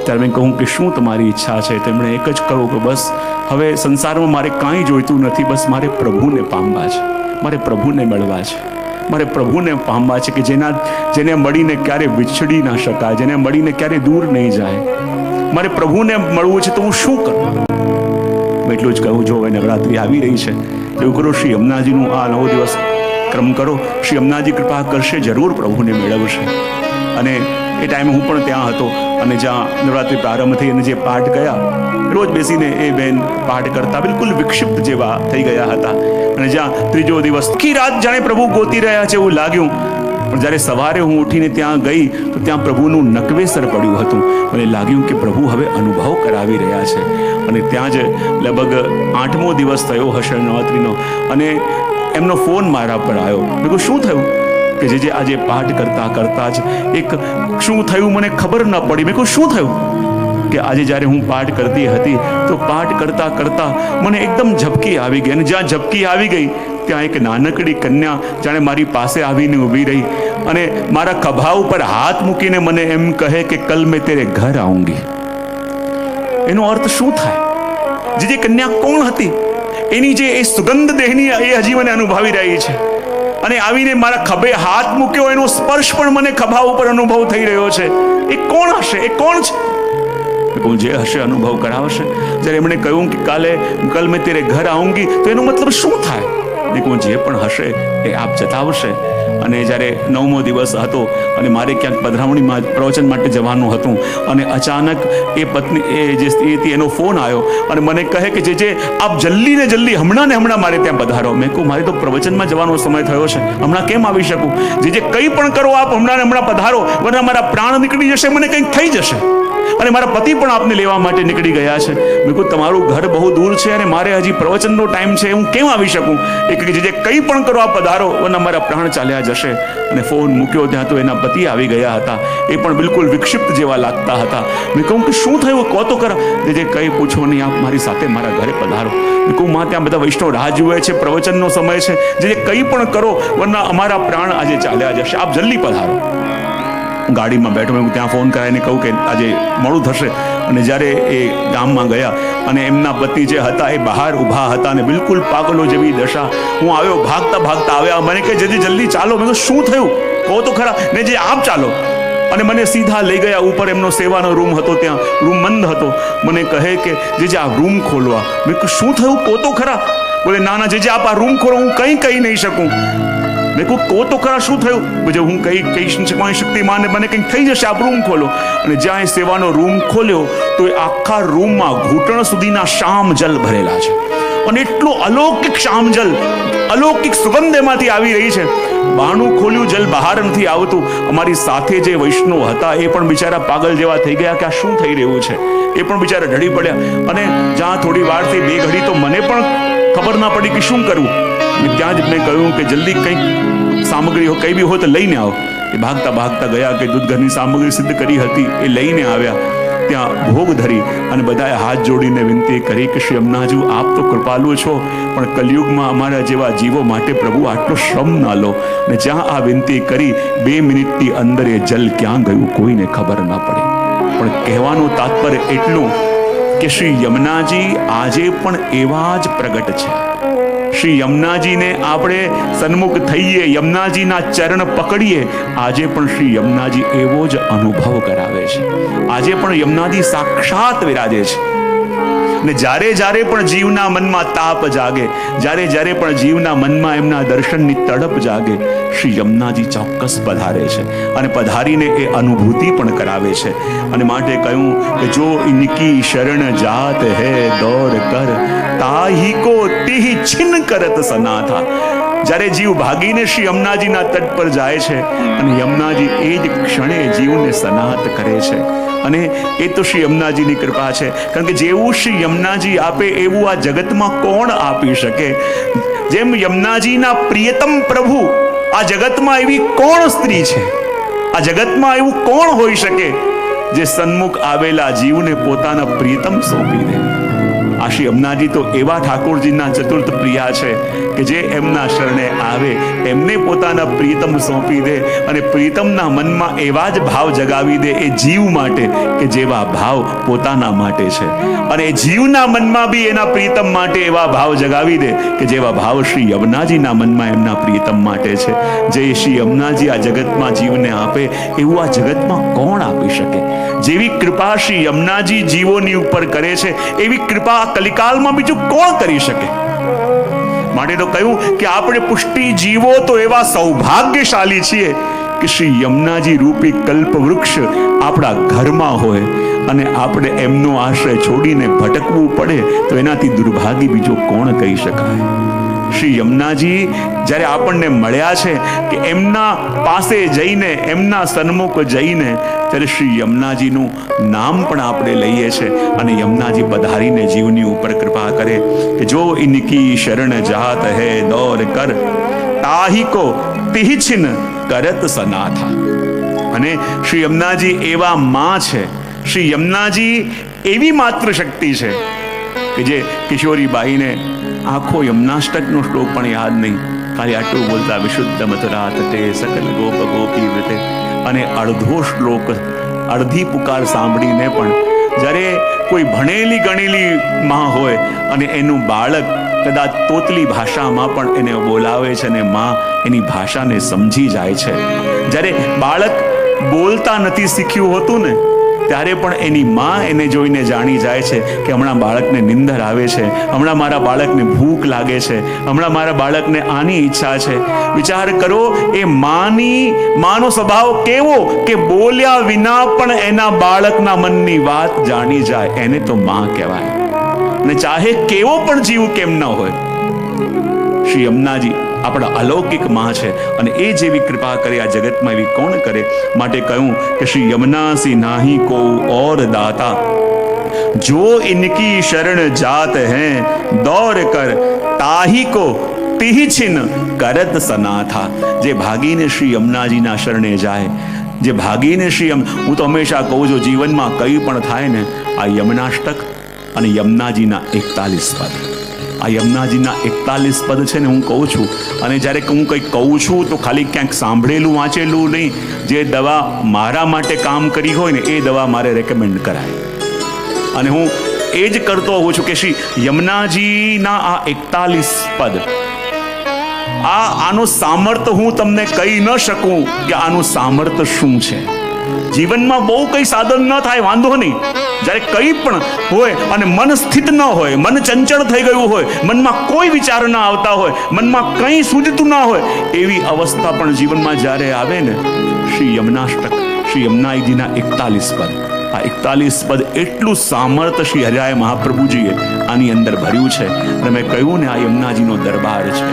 ત્યારે મેં કહું કે શું તમારી ઈચ્છા છે? તેમણે એક જ કહ્યું કે બસ હવે સંસારમાં મારે કાંઈ જોઈતું નથી, બસ મારે પ્રભુને પામવા છે, મારે પ્રભુને મળવા છે, મારે પ્રભુને પામવા છે કે જેને મળીને ક્યારે વિછડી ના શકાય, જેને મળીને ક્યારે દૂર નહીં જાય. મારે પ્રભુને મળવું છે તો હું શું કરું? એટલું જ કહું, જો હવે નવરાત્રિ આવી રહી છે, એવું કરો, શ્રી યમુનાજીનું આ 9 દિવસ ક્રમ કરો. શ્રી યમુનાજી કૃપા કરશે, જરૂર પ્રભુને મેળવશે. અને એ ટાઈમે હું પણ ત્યાં હતો અને જ્યાં નવરાત્રિ પ્રારંભ થઈ અને જે પાઠ ગયા, રોજ બેસીને એ બેન પાઠ કરતા બિલકુલ વિક્ષિપ્ત જેવા થઈ ગયા હતા. અને જ્યાં ત્રીજો દિવસ આખી રાત જાણે પ્રભુ ગોતી રહ્યા છે એવું લાગ્યું. પણ જ્યારે સવારે હું ઉઠીને ત્યાં ગઈ તો ત્યાં પ્રભુનું નકવેસર પડ્યું હતું. મને લાગ્યું કે પ્રભુ હવે અનુભવ કરાવી રહ્યા છે. અને ત્યાં જ લગભગ 8મો દિવસ થયો હશે નવરાત્રિનો અને એમનો ફોન મારા પર આવ્યો. મેં કહ્યું શું થયું? કે જે આજે પાઠ કરતા કરતા જ એક શું થયું મને ખબર ન પડી. મેં કહ્યું શું થયું? કે આજે જ્યારે હું પાઠ કરતી હતી તો પાઠ કરતા કરતા મને એકદમ ઝબકી આવી ગઈ. અને જ્યાં ઝબકી આવી ગઈ ત્યાં એક નાનકડી કન્યા જાણે મારી પાસે આવીને ઊભી રહી અને મારા ખભા ઉપર હાથ મૂકીને મને એમ કહે કે કલ મેં તેરે ઘર આઉંગી. એનો અર્થ શું થાય? જે કન્યા કોણ હતી? એની જે એ સુગંધ દેહની એ હજી મને અનુભવી રહી છે. અને આવીને મારા ખભે હાથ મૂક્યો, એનો સ્પર્શ પણ મને ખભા ઉપર અનુભવ થઈ રહ્યો છે. એ કોણ હશે? એ કોણ છે? જે હશે અનુભવ કરાવશે. જ્યારે એમણે કહ્યું કે કલ મેં તેરે ઘર આઉંગી તો એનો મતલબ શું થાય? જે પણ હશે એ આપ જતાવશે. અને જ્યારે 9મો દિવસ હતો અને મારે ક્યાંક પધરામણીમાં પ્રવચન માટે જવાનું હતું અને અચાનક એ પત્ની એ જે સ્ત્રી હતી એનો ફોન આવ્યો અને મને કહે કે જે આપ જલ્દી ને જલ્દી હમણાં ને હમણાં મારે ત્યાં પધારો. મેં કહું મારે તો પ્રવચનમાં જવાનો સમય થયો છે, હમણાં કેમ આવી શકું? જે કંઈ પણ કરો આપ હમણાં ને હમણાં પધારો, વરના મારા પ્રાણ નીકળી જશે, મને કંઈક થઈ જશે. અને મારા પતિ પણ આપને લેવા માટે નીકળી ગયા છે. મેં કહું તમારું ઘર બહુ દૂર છે અને મારે હજી પ્રવચનનો ટાઈમ છે, હું કેમ આવી શકું? એ કે જે કંઈ પણ કરો આ પધારો, વરના મારા પ્રાણ ચાલ્યા જશે. અને ફોન મૂક્યો ત્યાં તો એના પતિ આવી ગયા હતા. એ પણ બિલકુલ વિક્ષિપ્ત જેવા લાગતા હતા. મેં કહું કે શું થયું? કહો તો ખરા. જે કંઈ પૂછો નહીં, આપ મારી સાથે મારા ઘરે પધારો. મેં કહું માં ત્યાં બધા વૈષ્ણવ રાહ જુએ છે, પ્રવચનનો સમય છે, જે કંઈ પણ કરો વરના અમારા પ્રાણ આજે ચાલ્યા જશે, આપ જલ્દી પધારો. ગાડીમાં બેઠો મેં ત્યાં ફોન કરાવીને કહું કે આજે મોડું થશે. અને જ્યારે એ ગામમાં ગયા અને એમના પતિ જે હતા એ બહાર ઊભા હતા અને બિલકુલ પાગલો જેવી દશા. હું આવ્યો, ભાગતા ભાગતા આવ્યા. મને કહે જલ્દી ચાલો. મેં કહ્યું શું થયું? કહો તો ખરા. ને જે આપ ચાલો. અને મને સીધા લઈ ગયા ઉપર. એમનો સેવાનો રૂમ હતો, ત્યાં રૂમ બંધ હતો. મને કહે કે જે આ રૂમ ખોલવા. મેં કહ્યું શું થયું? કહો તો ખરા. બોલે ના જે આપ આ રૂમ ખોલો, હું કંઈ કહી નહીં શકું. મેં કહું કહો તો ખરા શું થયું? હું કહી શક્તિમાન મને કંઈક થઈ જશે, આપ રૂમ ખોલો. અને જ્યાં એ સેવાનો રૂમ ખોલ્યો તો એ આખા રૂમમાં ઘૂંટણ સુધીના શામ જલ ભરેલા છે. અને એટલો અલૌકિક શામ જલ, અલૌકિક સુગંધ એમાંથી આવી રહી છે. બારણું ખોલ્યું, જલ બહાર નથી આવતું. અમારી સાથે જે વૈષ્ણવ હતા એ પણ બિચારા પાગલ જેવા થઈ ગયા કે આ શું થઈ રહ્યું છે. એ પણ બિચારા ઢળી પડ્યા. અને જ્યાં થોડી વારથી 2 ઘડી તો મને પણ ખબર ના પડી કે શું કરવું. ત્યાં જ મેં કહ્યું કે જલ્દી કંઈક સામગ્રી કંઈ બી હોય તો લઈને આવો. એ ભાગતા ભાગતા ગયા કે દૂધ ઘરની સામગ્રી સિદ્ધ કરી હતી એ લઈને આવ્યા. ત્યાં ભોગ ધરી અને બધાએ હાથ જોડીને વિનંતી કરી કે શ્રી યમુનાજી આપ તો કૃપાલુ છો, પણ કલયુગમાં અમારા જેવા જીવો માટે પ્રભુ આટલો શ્રમ ના લો. અને જ્યાં આ વિનંતી કરી 2 મિનિટની અંદર એ જલ ક્યાં ગયું કોઈને ખબર ના પડી. પણ કહેવાનું તાત્પર્ય એટલું કે શ્રી યમુનાજી આજે પણ એવા જ પ્રગટ છે. શ્રી યમુનાજીને આપણે સન્મુખ થઈએ, યમુનાજીના ચરણ પકડીએ, આજે પણ શ્રી યમુનાજી એવો જ અનુભવ કરાવે છે. આજે પણ યમુનાજી સાક્ષાત વિરાજે છે. ને જ્યારે જ્યારે પણ જીવના મનમાં તાપ જાગે, જ્યારે પણ જીવના મનમાં એમના દર્શનની તડપ જાગે, શ્રી યમુનાજી ચોક્કસ પધારે છે અને પધારીને એ અનુભૂતિ પણ કરાવે છે. અને માટે કહ્યું કે જો ઇનકી શરણ જાત હૈ દોડ કર, તાહી કો તિહ છિન કરત સનાથા. જ્યારે જીવ ભાગીને શ્રી યમુનાજીના તટ પર જાય છે અને યમુનાજી એ જ ક્ષણે જીવને સનાત કરે છે. અને એ તો શ્રી યમુનાજીની કૃપા છે. કારણ કે જેવું શ્રી યમુનાજી આપે એવું આ જગતમાં કોણ આપી શકે? જેમ યમુનાજીના પ્રિયતમ પ્રભુ, આ જગતમાં એવી કોણ સ્ત્રી છે? આ જગતમાં એવું કોણ હોઈ શકે જે સન્મુખ આવેલા જીવને પોતાના પ્રિયતમ સોંપી દે. આ શ્રી યમુનાજી તો એવા ઠાકોરજીના ચતુર્થ પ્રિયા છે કે જે એમના શરણે આવે એમને પોતાના પ્રિયતમ સોંપી દે અને પ્રિયતમના મનમાં એવા જ ભાવ જગાવી દે એ જીવ માટે કે જેવા ભાવ પોતાના માટે છે, અને એ જીવના મનમાં બી એના પ્રિયતમ માટે એવા ભાવ જગાવી દે કે જેવા ભાવ શ્રી યમુનાજીના મનમાં એમના પ્રિયતમ માટે છે. જે શ્રી યમુનાજી આ જગતમાં જીવને આપે એવું આ જગતમાં કોણ આપી શકે? જેવી કૃપા શ્રી યમુનાજી જીવોની ઉપર કરે છે એવી કૃપા કલિકાલમાં બીજું કોણ કરી શકે? માટે તો કહ્યું કે આપણે પુષ્ટિ જીવો તો એવા સૌભાગ્યશાળી છીએ કે શ્રી યમુનાજી રૂપી કલ્પ વૃક્ષ આપણા ઘરમાં હોય અને આપણે એમનો આશ્રય છોડીને ભટકવું પડે તો એનાથી દુર્ભાગ્ય બીજો કોણ કહી શકાય? શ્રી યમુનાજી જ્યારે આપણને મળ્યા છે કે એમના પાસે જઈને એમના સન્મુખ જઈને ત્યારે શ્રી યમુનાજીનું નામ પણ આપણે લઈએ છીએ અને યમુનાજી પધારીને જીવની ઉપર કૃપા કરે કે જો ઇનકી શરણ જાત હૈ દોર કર તાહી કો તિહછિન કરત સનાથા. અને શ્રી યમુનાજી એવા માં છે, શ્રી યમુનાજી એવી માત્ર શક્તિ છે કે જે કિશોરીબાઈને આખો યમુનાષ્ટકનો શ્લોક પણ યાદ નહીં, ખાલી આટલું બોલતા વિશુદ્ધ મથુરા તટે સકલ ગોપ ગોપી વૃતે, અને અડધો શ્લોક અડધી પુકાર સાંભળીને પણ જ્યારે કોઈ ભણેલી ગણેલી માં હોય અને એનું બાળક કદાચ તોતલી ભાષામાં પણ એને બોલાવે છે અને માં એની ભાષાને સમજી જાય છે. જ્યારે બાળક બોલતા નથી શીખ્યું હોતું ને ત્યારે પણ એની માં એને જોઈને જાણી જાય છે કે હમણાં બાળકને નિંદર આવે છે, હમણાં મારા બાળકને ભૂખ લાગે છે, હમણાં મારા બાળકને આની ઈચ્છા છે. વિચાર કરો, એ માનો સ્વભાવ કેવો કે બોલ્યા વિના પણ એના બાળકના મનની વાત જાણી જાય, એને તો માં કહેવાય. ને ચાહે કેવો પણ જીવ કેમ ન હોય, શ્રી યમુનાજી આપણા અલૌકિક માં છે અને એ જેવી કૃપા કરે આ જગતમાં એવી કોણ કરે? માટે કહ્યું કે શ્રી યમુના સી નાહી કો ઓર દાતા, જો ઇનકી શરણ જાત હૈ દौर કર તાહી કો તિહછિન કરત સનાથા. જે ભાગીને શ્રી યમુનાજીના શરણે જાય, જે ભાગીને હું તો હંમેશા કહું છું, જીવનમાં કંઈ પણ થાય ને આ યમુનાષ્ટક અને યમુનાજીના 41 પદ, આ યમુનાજીના 41 પદ છે ને હું કહું છું, અને જ્યારે હું કંઈક કહું છું તો ખાલી ક્યાંક સાંભળેલું વાંચેલું નહીં, જે દવા મારા માટે કામ કરી હોય ને એ દવા મારે રેકમેન્ડ કરાય. અને હું એ જ કરતો હોઉં છું કે શ્રી યમુનાજીના આ 41 પદ, આનું સામર્થ્ય હું તમને કહી ન શકું કે આનું સામર્થ્ય શું છે. જીવનમાં બહુ કંઈ સાધન ન થાય, વાંધો નહીં, જ્યારે કંઈ પણ હોય અને મન સ્થિત ન હોય, મન ચંચળ થઈ ગયું હોય, મનમાં કોઈ વિચાર ન આવતા હોય, મનમાં કંઈ સૂઝતું ન હોય, એવી અવસ્થા પણ જીવનમાં જ્યારે આવે ને, શ્રી યમુનાષ્ટક, શ્રી યમુનાજીના 41 પદ, આ 41 પદ એટલું સામર્થ્ય શ્રી હરિરાય મહાપ્રભુજીએ આની અંદર ભર્યું છે. અને મેં કહ્યું ને, આ યમુનાજીનો દરબાર છે.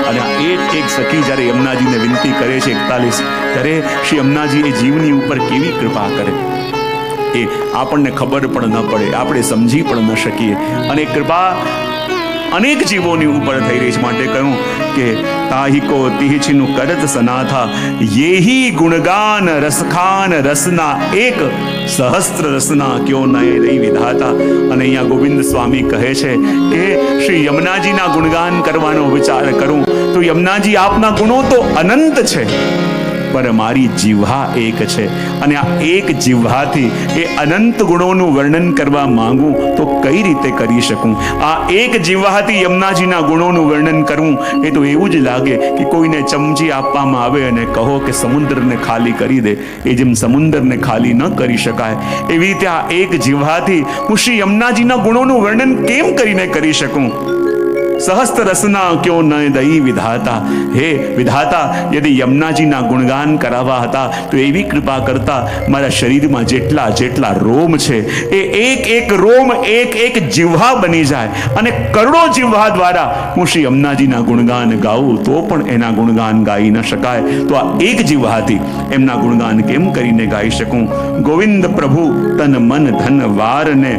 અને આ એક સખી જ્યારે યમુનાજીને વિનંતી કરે છે 41, ત્યારે શ્રી યમુનાજી એ જીવની ઉપર કેવી કૃપા કરે એ આપણને ખબર પણ ન પડે, આપણે સમજી પણ ન શકીએ. અને કૃપા અનેક જીવોની ઉપર થઈ રહી છે. માટે કહ્યું કે તાહી કો તિહછિનું કરત સનાથા, યેહી ગુણગાન રસખાન રસના એક સહસ્ત્ર રસના ક્યો નય રહી વિધાતા. અને અહીંયા ગોવિંદ સ્વામી કહે છે કે શ્રી યમુનાજીના ગુણગાન કરવાનો વિચાર કરું તો યમુનાજી આપના ગુણો તો અનંત છે, પર મારી જીહ્વા એક છે, અને આ એક જીહ્વાથી એ અનંત ગુણોનું વર્ણન કરવા માંગુ તો કઈ રીતે કરી શકું? આ એક જીહ્વાથી યમુનાજીના ગુણોનું વર્ણન કરવું એ તો એવું જ લાગે કે કોઈને ચમચી આપવામાં આવે અને કહો કે સમુદ્રને ખાલી કરી દે. એ જેમ સમુદ્રને ખાલી ન કરી શકાય, એવી રીતે આ એક જીહ્વાથી હું શ્રી યમુનાજીના ગુણોનું વર્ણન કેમ કરીને કરી શકું? સહસ્ત્ર રસના ક્યો ન દઈ વિધાતા. હે વિધાતા, યદિ યમુનાજીના ગુણગાન કરાવવા હતા તો એવી કૃપા કરતા મારા શરીરમાં જેટલા જેટલા રોમ છે એ એક એક રોમ એક એક જીહ્વા બની જાય, અને કરોડો જીહ્વા દ્વારા હું શ્રી યમુનાજીના ગુણગાન ગાઉં તો પણ એના ગુણગાન ગાઈ ન શકાય. તો આ એક જીહ્વાથી એમના ગુણગાન કેમ કરીને ગાઈ શકું? ગોવિંદ પ્રભુ તન મન ધન વારને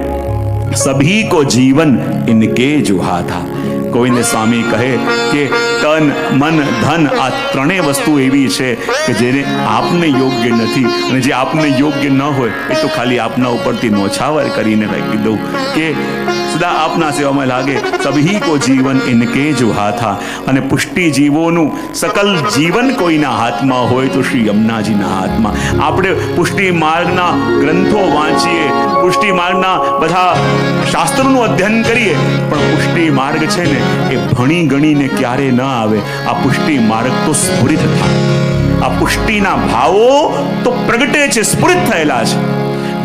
સભી કો જીવન ઇનકે જુહા થા. ગોવિંદ સ્વામી કહે કે તન મન ધન આ ત્રણેય વસ્તુ એવી છે કે જેને આપને યોગ્ય નથી, અને જે આપને યોગ્ય ન હોય એ તો ખાલી આપના ઉપરથી નોછાવર કરીને ફેંકી દઉં કે સદા આપના સેવામાં લાગે. સભી કો જીવન ઇનકે જો હાથા. અને પુષ્ટિ જીવોનું સકલ જીવન કોઈના હાથમાં હોય તો શ્રી યમુનાજીના હાથમાં. આપણે પુષ્ટિ માર્ગના ગ્રંથો વાંચીએ, પુષ્ટિ માર્ગના બધા શાસ્ત્રોનું અધ્યયન કરીએ, પણ પુષ્ટિ માર્ગ છે ને એ ભણી ગણીને ક્યારે ન આવે. આ પુષ્ટિ માર્ગ તો સ્ફુરિત થાય. આ પુષ્ટિના ભાવો તો પ્રગટે છે, સ્ફુરિત થયેલા છે.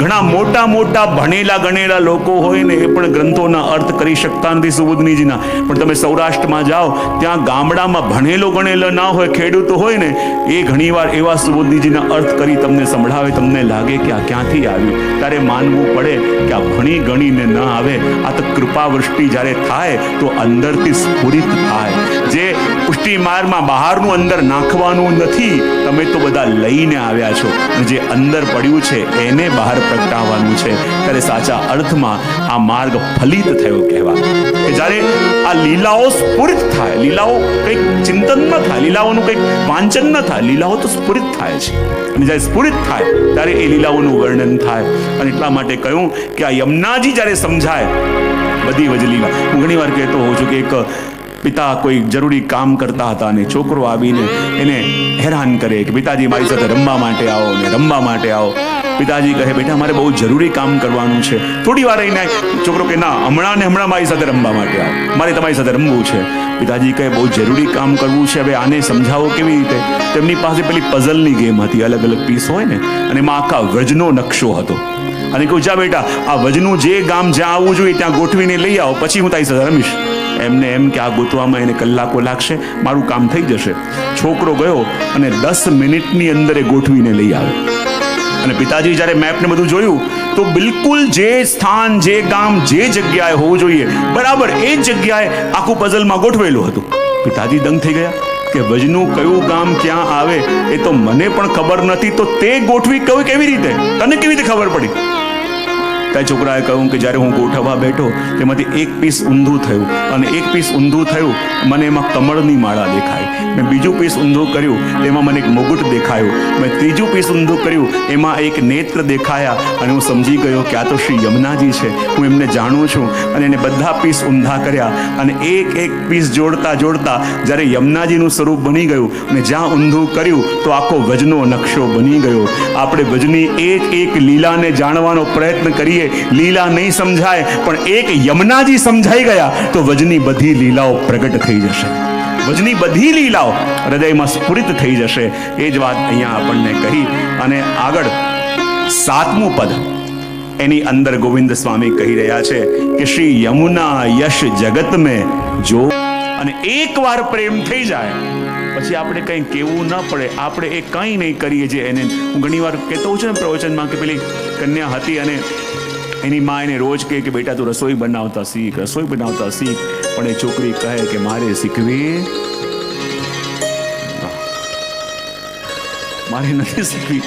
ઘણા મોટા મોટા ભણેલા ગણેલા લોકો હોય ને એ પણ ગ્રંથોના અર્થ કરી શકતા નથી સુબોધનીજીના. પણ તમે સૌરાષ્ટ્રમાં જાઓ ત્યાં ગામડામાં ભણેલો ગણેલો ના હોય, ખેડૂતો હોય ને એ ઘણીવાર એવા સુબોધનીજીના અર્થ કરી તમને સંભળાવે, તમને લાગે કે આ ક્યાંથી આવ્યું. ત્યારે માનવું પડે કે આ ભણી ગણીને ન આવે, આ તો કૃપા વૃષ્ટિ જ્યારે થાય તો અંદરથી સ્ફુરિત થાય. જે પુષ્ટિ માર્ગમાં બહારનું અંદર નાખવાનું નથી, તમે તો બધા લઈને આવ્યા છો, અને જે અંદર પડ્યું છે એને બહાર પ્રગટાવવાનું છે. ત્યારે સાચા અર્થમાં આ માર્ગ ફલિત થયો કહેવા. કે જ્યારે આ લીલાઓ સ્ફુરિત થાય, લીલાઓ કંઈક ચિંતન ન થાય, લીલાઓનું કંઈક વાંચન ન થાય, લીલાઓ તો સ્ફુરિત થાય છે. અને જ્યારે સ્ફુરિત થાય ત્યારે એ લીલાઓનું વર્ણન થાય. અને એટલા માટે કહ્યું કે આ યમુનાજી જ્યારે સમજાય બધી જ લીલા. હું ઘણી વાર કહેતો હોઉં છું કે એક પિતા કોઈ જરૂરી કામ કરતા હતા અને છોકરો આવીને એને હેરાન કરે કે પિતાજી મારી સાથે રમવા માટે આવો ને રમવા માટે આવો. પિતાજી કહે બેટા મારે બહુ જરૂરી કામ કરવાનું છે. થોડી વાર રહીને છોકરો કે ના, હમણાં ને હમણાં મારી સાથે રમવા માટે આવો, મારે તમારી સાથે રમવું છે. પિતાજી કહે બહુ જરૂરી કામ કરવું છે, હવે આને સમજાવો કેવી રીતે. તેમની પાસે પેલી પઝલની ગેમ હતી, અલગ અલગ પીસ હોય ને, અને એમાં આખા વજનો નકશો હતો. અને કહું જા બેટા આ વજનું જે ગામ જ્યાં આવવું જોઈએ ત્યાં ગોઠવીને લઈ આવો, પછી હું તારી સાથે રમીશ. એમને એમ કે આ ગોતવામાં એને કલાકો લાગશે, મારું કામ થઈ જશે. છોકરો ગયો અને 10 મિનિટની અંદર એ ગોઠવીને લઈ આવ્યો. અને પિતાજી જ્યારે મેપને બધું જોયું તો બિલકુલ જે સ્થાન, જે ગામ, જે જગ્યાએ હોવું જોઈએ બરાબર એ જ જગ્યાએ આખું પઝલમાં ગોઠવેલું હતું. પિતાજી દંગ થઈ ગયા કે વજનું કયું ગામ ક્યાં આવે એ તો મને પણ ખબર નથી, તો તે ગોઠવી કહ્યું કેવી રીતે, તને કેવી રીતે ખબર પડી? ત્યાં છોકરાએ કહ્યું કે જ્યારે હું ગોઠવવા બેઠો તેમાંથી એક પીસ ઊંધું થયું, અને એક પીસ ઊંધું થયું મને એમાં કમળની માળા દેખાઈ. મેં બીજું પીસ ઊંધું કર્યું તેમાં મને એક મુગુટ દેખાયું. મેં ત્રીજું પીસ ઊંધું કર્યું એમાં એક નેત્ર દેખાયા, અને હું સમજી ગયો કે આ તો શ્રી યમુનાજી છે, હું એમને જાણું છું. અને એને બધા પીસ ઊંધા કર્યા, અને એક એક પીસ જોડતા જોડતા જ્યારે યમુનાજીનું સ્વરૂપ બની ગયું, અને જ્યાં ઊંધું કર્યું તો આખો વજનો નકશો બની ગયો. આપણે વજની એક એક લીલાને જાણવાનો પ્રયત્ન કરીએ, લીલા નહીં સમજાય પણ એક યમુનાજી સમજાઈ ગયા તો વજની બધી લીલાઓ પ્રગટ થઈ જશે. વજની બધી લીલાઓ હૃદયમાં સ્ફુરિત થઈ જશે. એ જ વાત અહીંયા આપણને કહી. અને આગળ 7મું પદ એની અંદર ગોવિંદ સ્વામી કહી રહ્યા છે કે શ્રી યમુના યશ જગત મેં જો. અને એકવાર પ્રેમ થઈ જાય પછી આપણે કંઈ કહેવું ન પડે, આપણે એ કંઈ નહીં કરીએ જે એને. હું ઘણી વાર કહેતો હોઉં છું ને પ્રવચનમાં કે પેલી કન્યા હતી અને એની માં એને રોજ કહે કે બેટા તું રસોઈ બનાવતા શીખ, રસોઈ બનાવતા શીખ. પણ એ છોકરી કહે કે મારે શીખવી, મારે નથી શીખવી.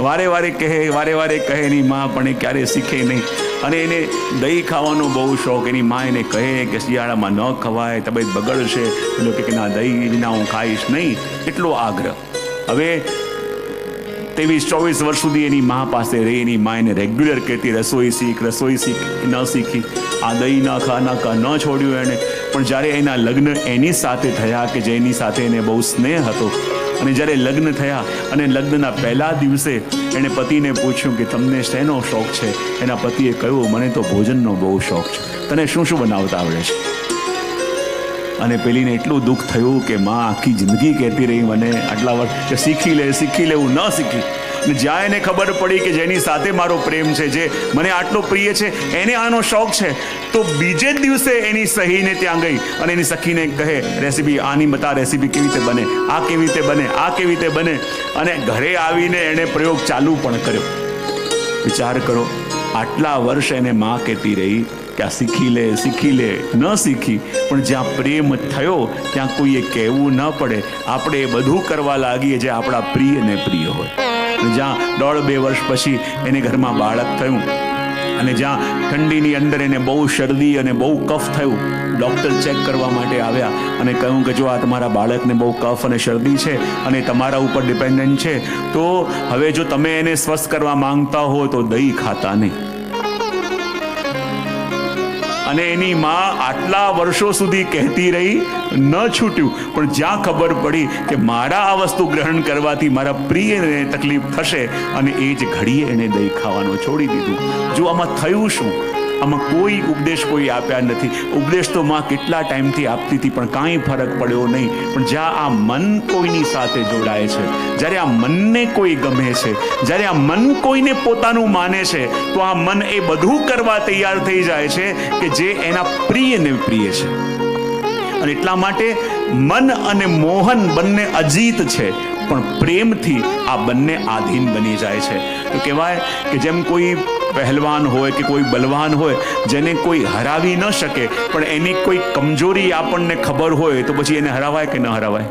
વારે વારે કહે એની માં, પણ એ ક્યારે શીખે નહીં. અને એને દહીં ખાવાનો બહુ શોખ. એની માં એને કહે કે શિયાળામાં ન ખવાય, તબિયત બગડશે. એ લોકો કે ના, દહીં વિના હું ખાઈશ નહીં. એટલો આગ્રહ. હવે 23-24 વર્ષ સુધી એની માં પાસે રહી. એની માં એને રેગ્યુલર કહેતી રસોઈ શીખ, રસોઈ શીખ. ન શીખી. આ દહીં ના ખા ન છોડ્યું એને. પણ જ્યારે એના લગ્ન એની સાથે થયા કે જેની સાથે એને બહુ સ્નેહ હતો, અને જ્યારે લગ્ન થયા અને લગ્નના પહેલા દિવસે એણે પતિને પૂછ્યું કે તમને શેનો શોખ છે? એના પતિએ કહ્યું મને તો ભોજનનો બહુ શોખ છે, તને શું શું બનાવતા આવડે છે? અને પેલીને એટલું દુઃખ થયું કે માં આખી જિંદગી કહેતી રહી મને આટલા વર્ષ કે શીખી લે, હું ન શીખી. અને જ્યાં એને ખબર પડી કે જેની સાથે મારો પ્રેમ છે, જે મને આટલો પ્રિય છે, એને આનો શોખ છે, તો બીજે જ દિવસે એની સહીને ત્યાં ગઈ અને એની સખીને કહે રેસીપી આની બતા, રેસીપી કેવી રીતે બને, આ કેવી રીતે બને, આ કેવી રીતે બને. અને ઘરે આવીને એણે પ્રયોગ ચાલુ પણ કર્યો. વિચાર કરો, આટલા વર્ષ એને માં કહેતી રહી કે આ શીખી લે, ન શીખી. પણ જ્યાં પ્રેમ થયો ત્યાં કોઈએ કહેવું ન પડે, આપણે એ બધું કરવા લાગીએ જે આપણા પ્રિય ને પ્રિય હોય. જ્યાં 1.5-2 વર્ષ પછી એને ઘરમાં બાળક થયું અને જ્યાં ઠંડીની અંદર એને બહુ શરદી અને બહુ કફ થયું, ડૉક્ટર ચેક કરવા માટે આવ્યા અને કહ્યું કે જો આ તમારા બાળકને બહુ કફ અને શરદી છે અને તમારા ઉપર ડિપેન્ડન્ટ છે, તો હવે જો તમે એને સ્વસ્થ કરવા માંગતા હો તો દહીં ખાતા નહીં. અને એની માં આટલા વર્ષો સુધી કહેતી રહી, ન છૂટ્યું, પણ જ્યાં ખબર પડી કે મારા આ વસ્તુ ગ્રહણ કરવાથી મારા પ્રિયને તકલીફ થશે, અને એ જ ઘડીએ એને દહીં ખાવાનું છોડી દીધું. જો આમાં થયું શું? આમાં કોઈ ઉપદેશ કોઈ આપ્યા નથી. ઉપદેશ તો માં કેટલા ટાઈમથી આપતી હતી, પણ કાંઈ ફરક પડ્યો નહીં. પણ જ્યાં આ મન કોઈની સાથે જોડાય છે, જ્યારે આ મનને કોઈ ગમે છે, જ્યારે આ મન કોઈને પોતાનું માને છે, તો આ મન એ બધું કરવા તૈયાર થઈ જાય છે કે જે એના પ્રિયને પ્રિય છે. અને એટલા માટે મન અને મોહન બંને અજીત છે, પણ પ્રેમથી આ બંને આધીન બની જાય છે. તો કહેવાય કે જેમ કોઈ પહેલવાન હોય કે કોઈ બલવાન હોય, જેને કોઈ હરાવી ન શકે, પણ એની કોઈ કમજોરી આપણને ખબર હોય, તો પછી એને હરાવાય કે ન હરાવાય?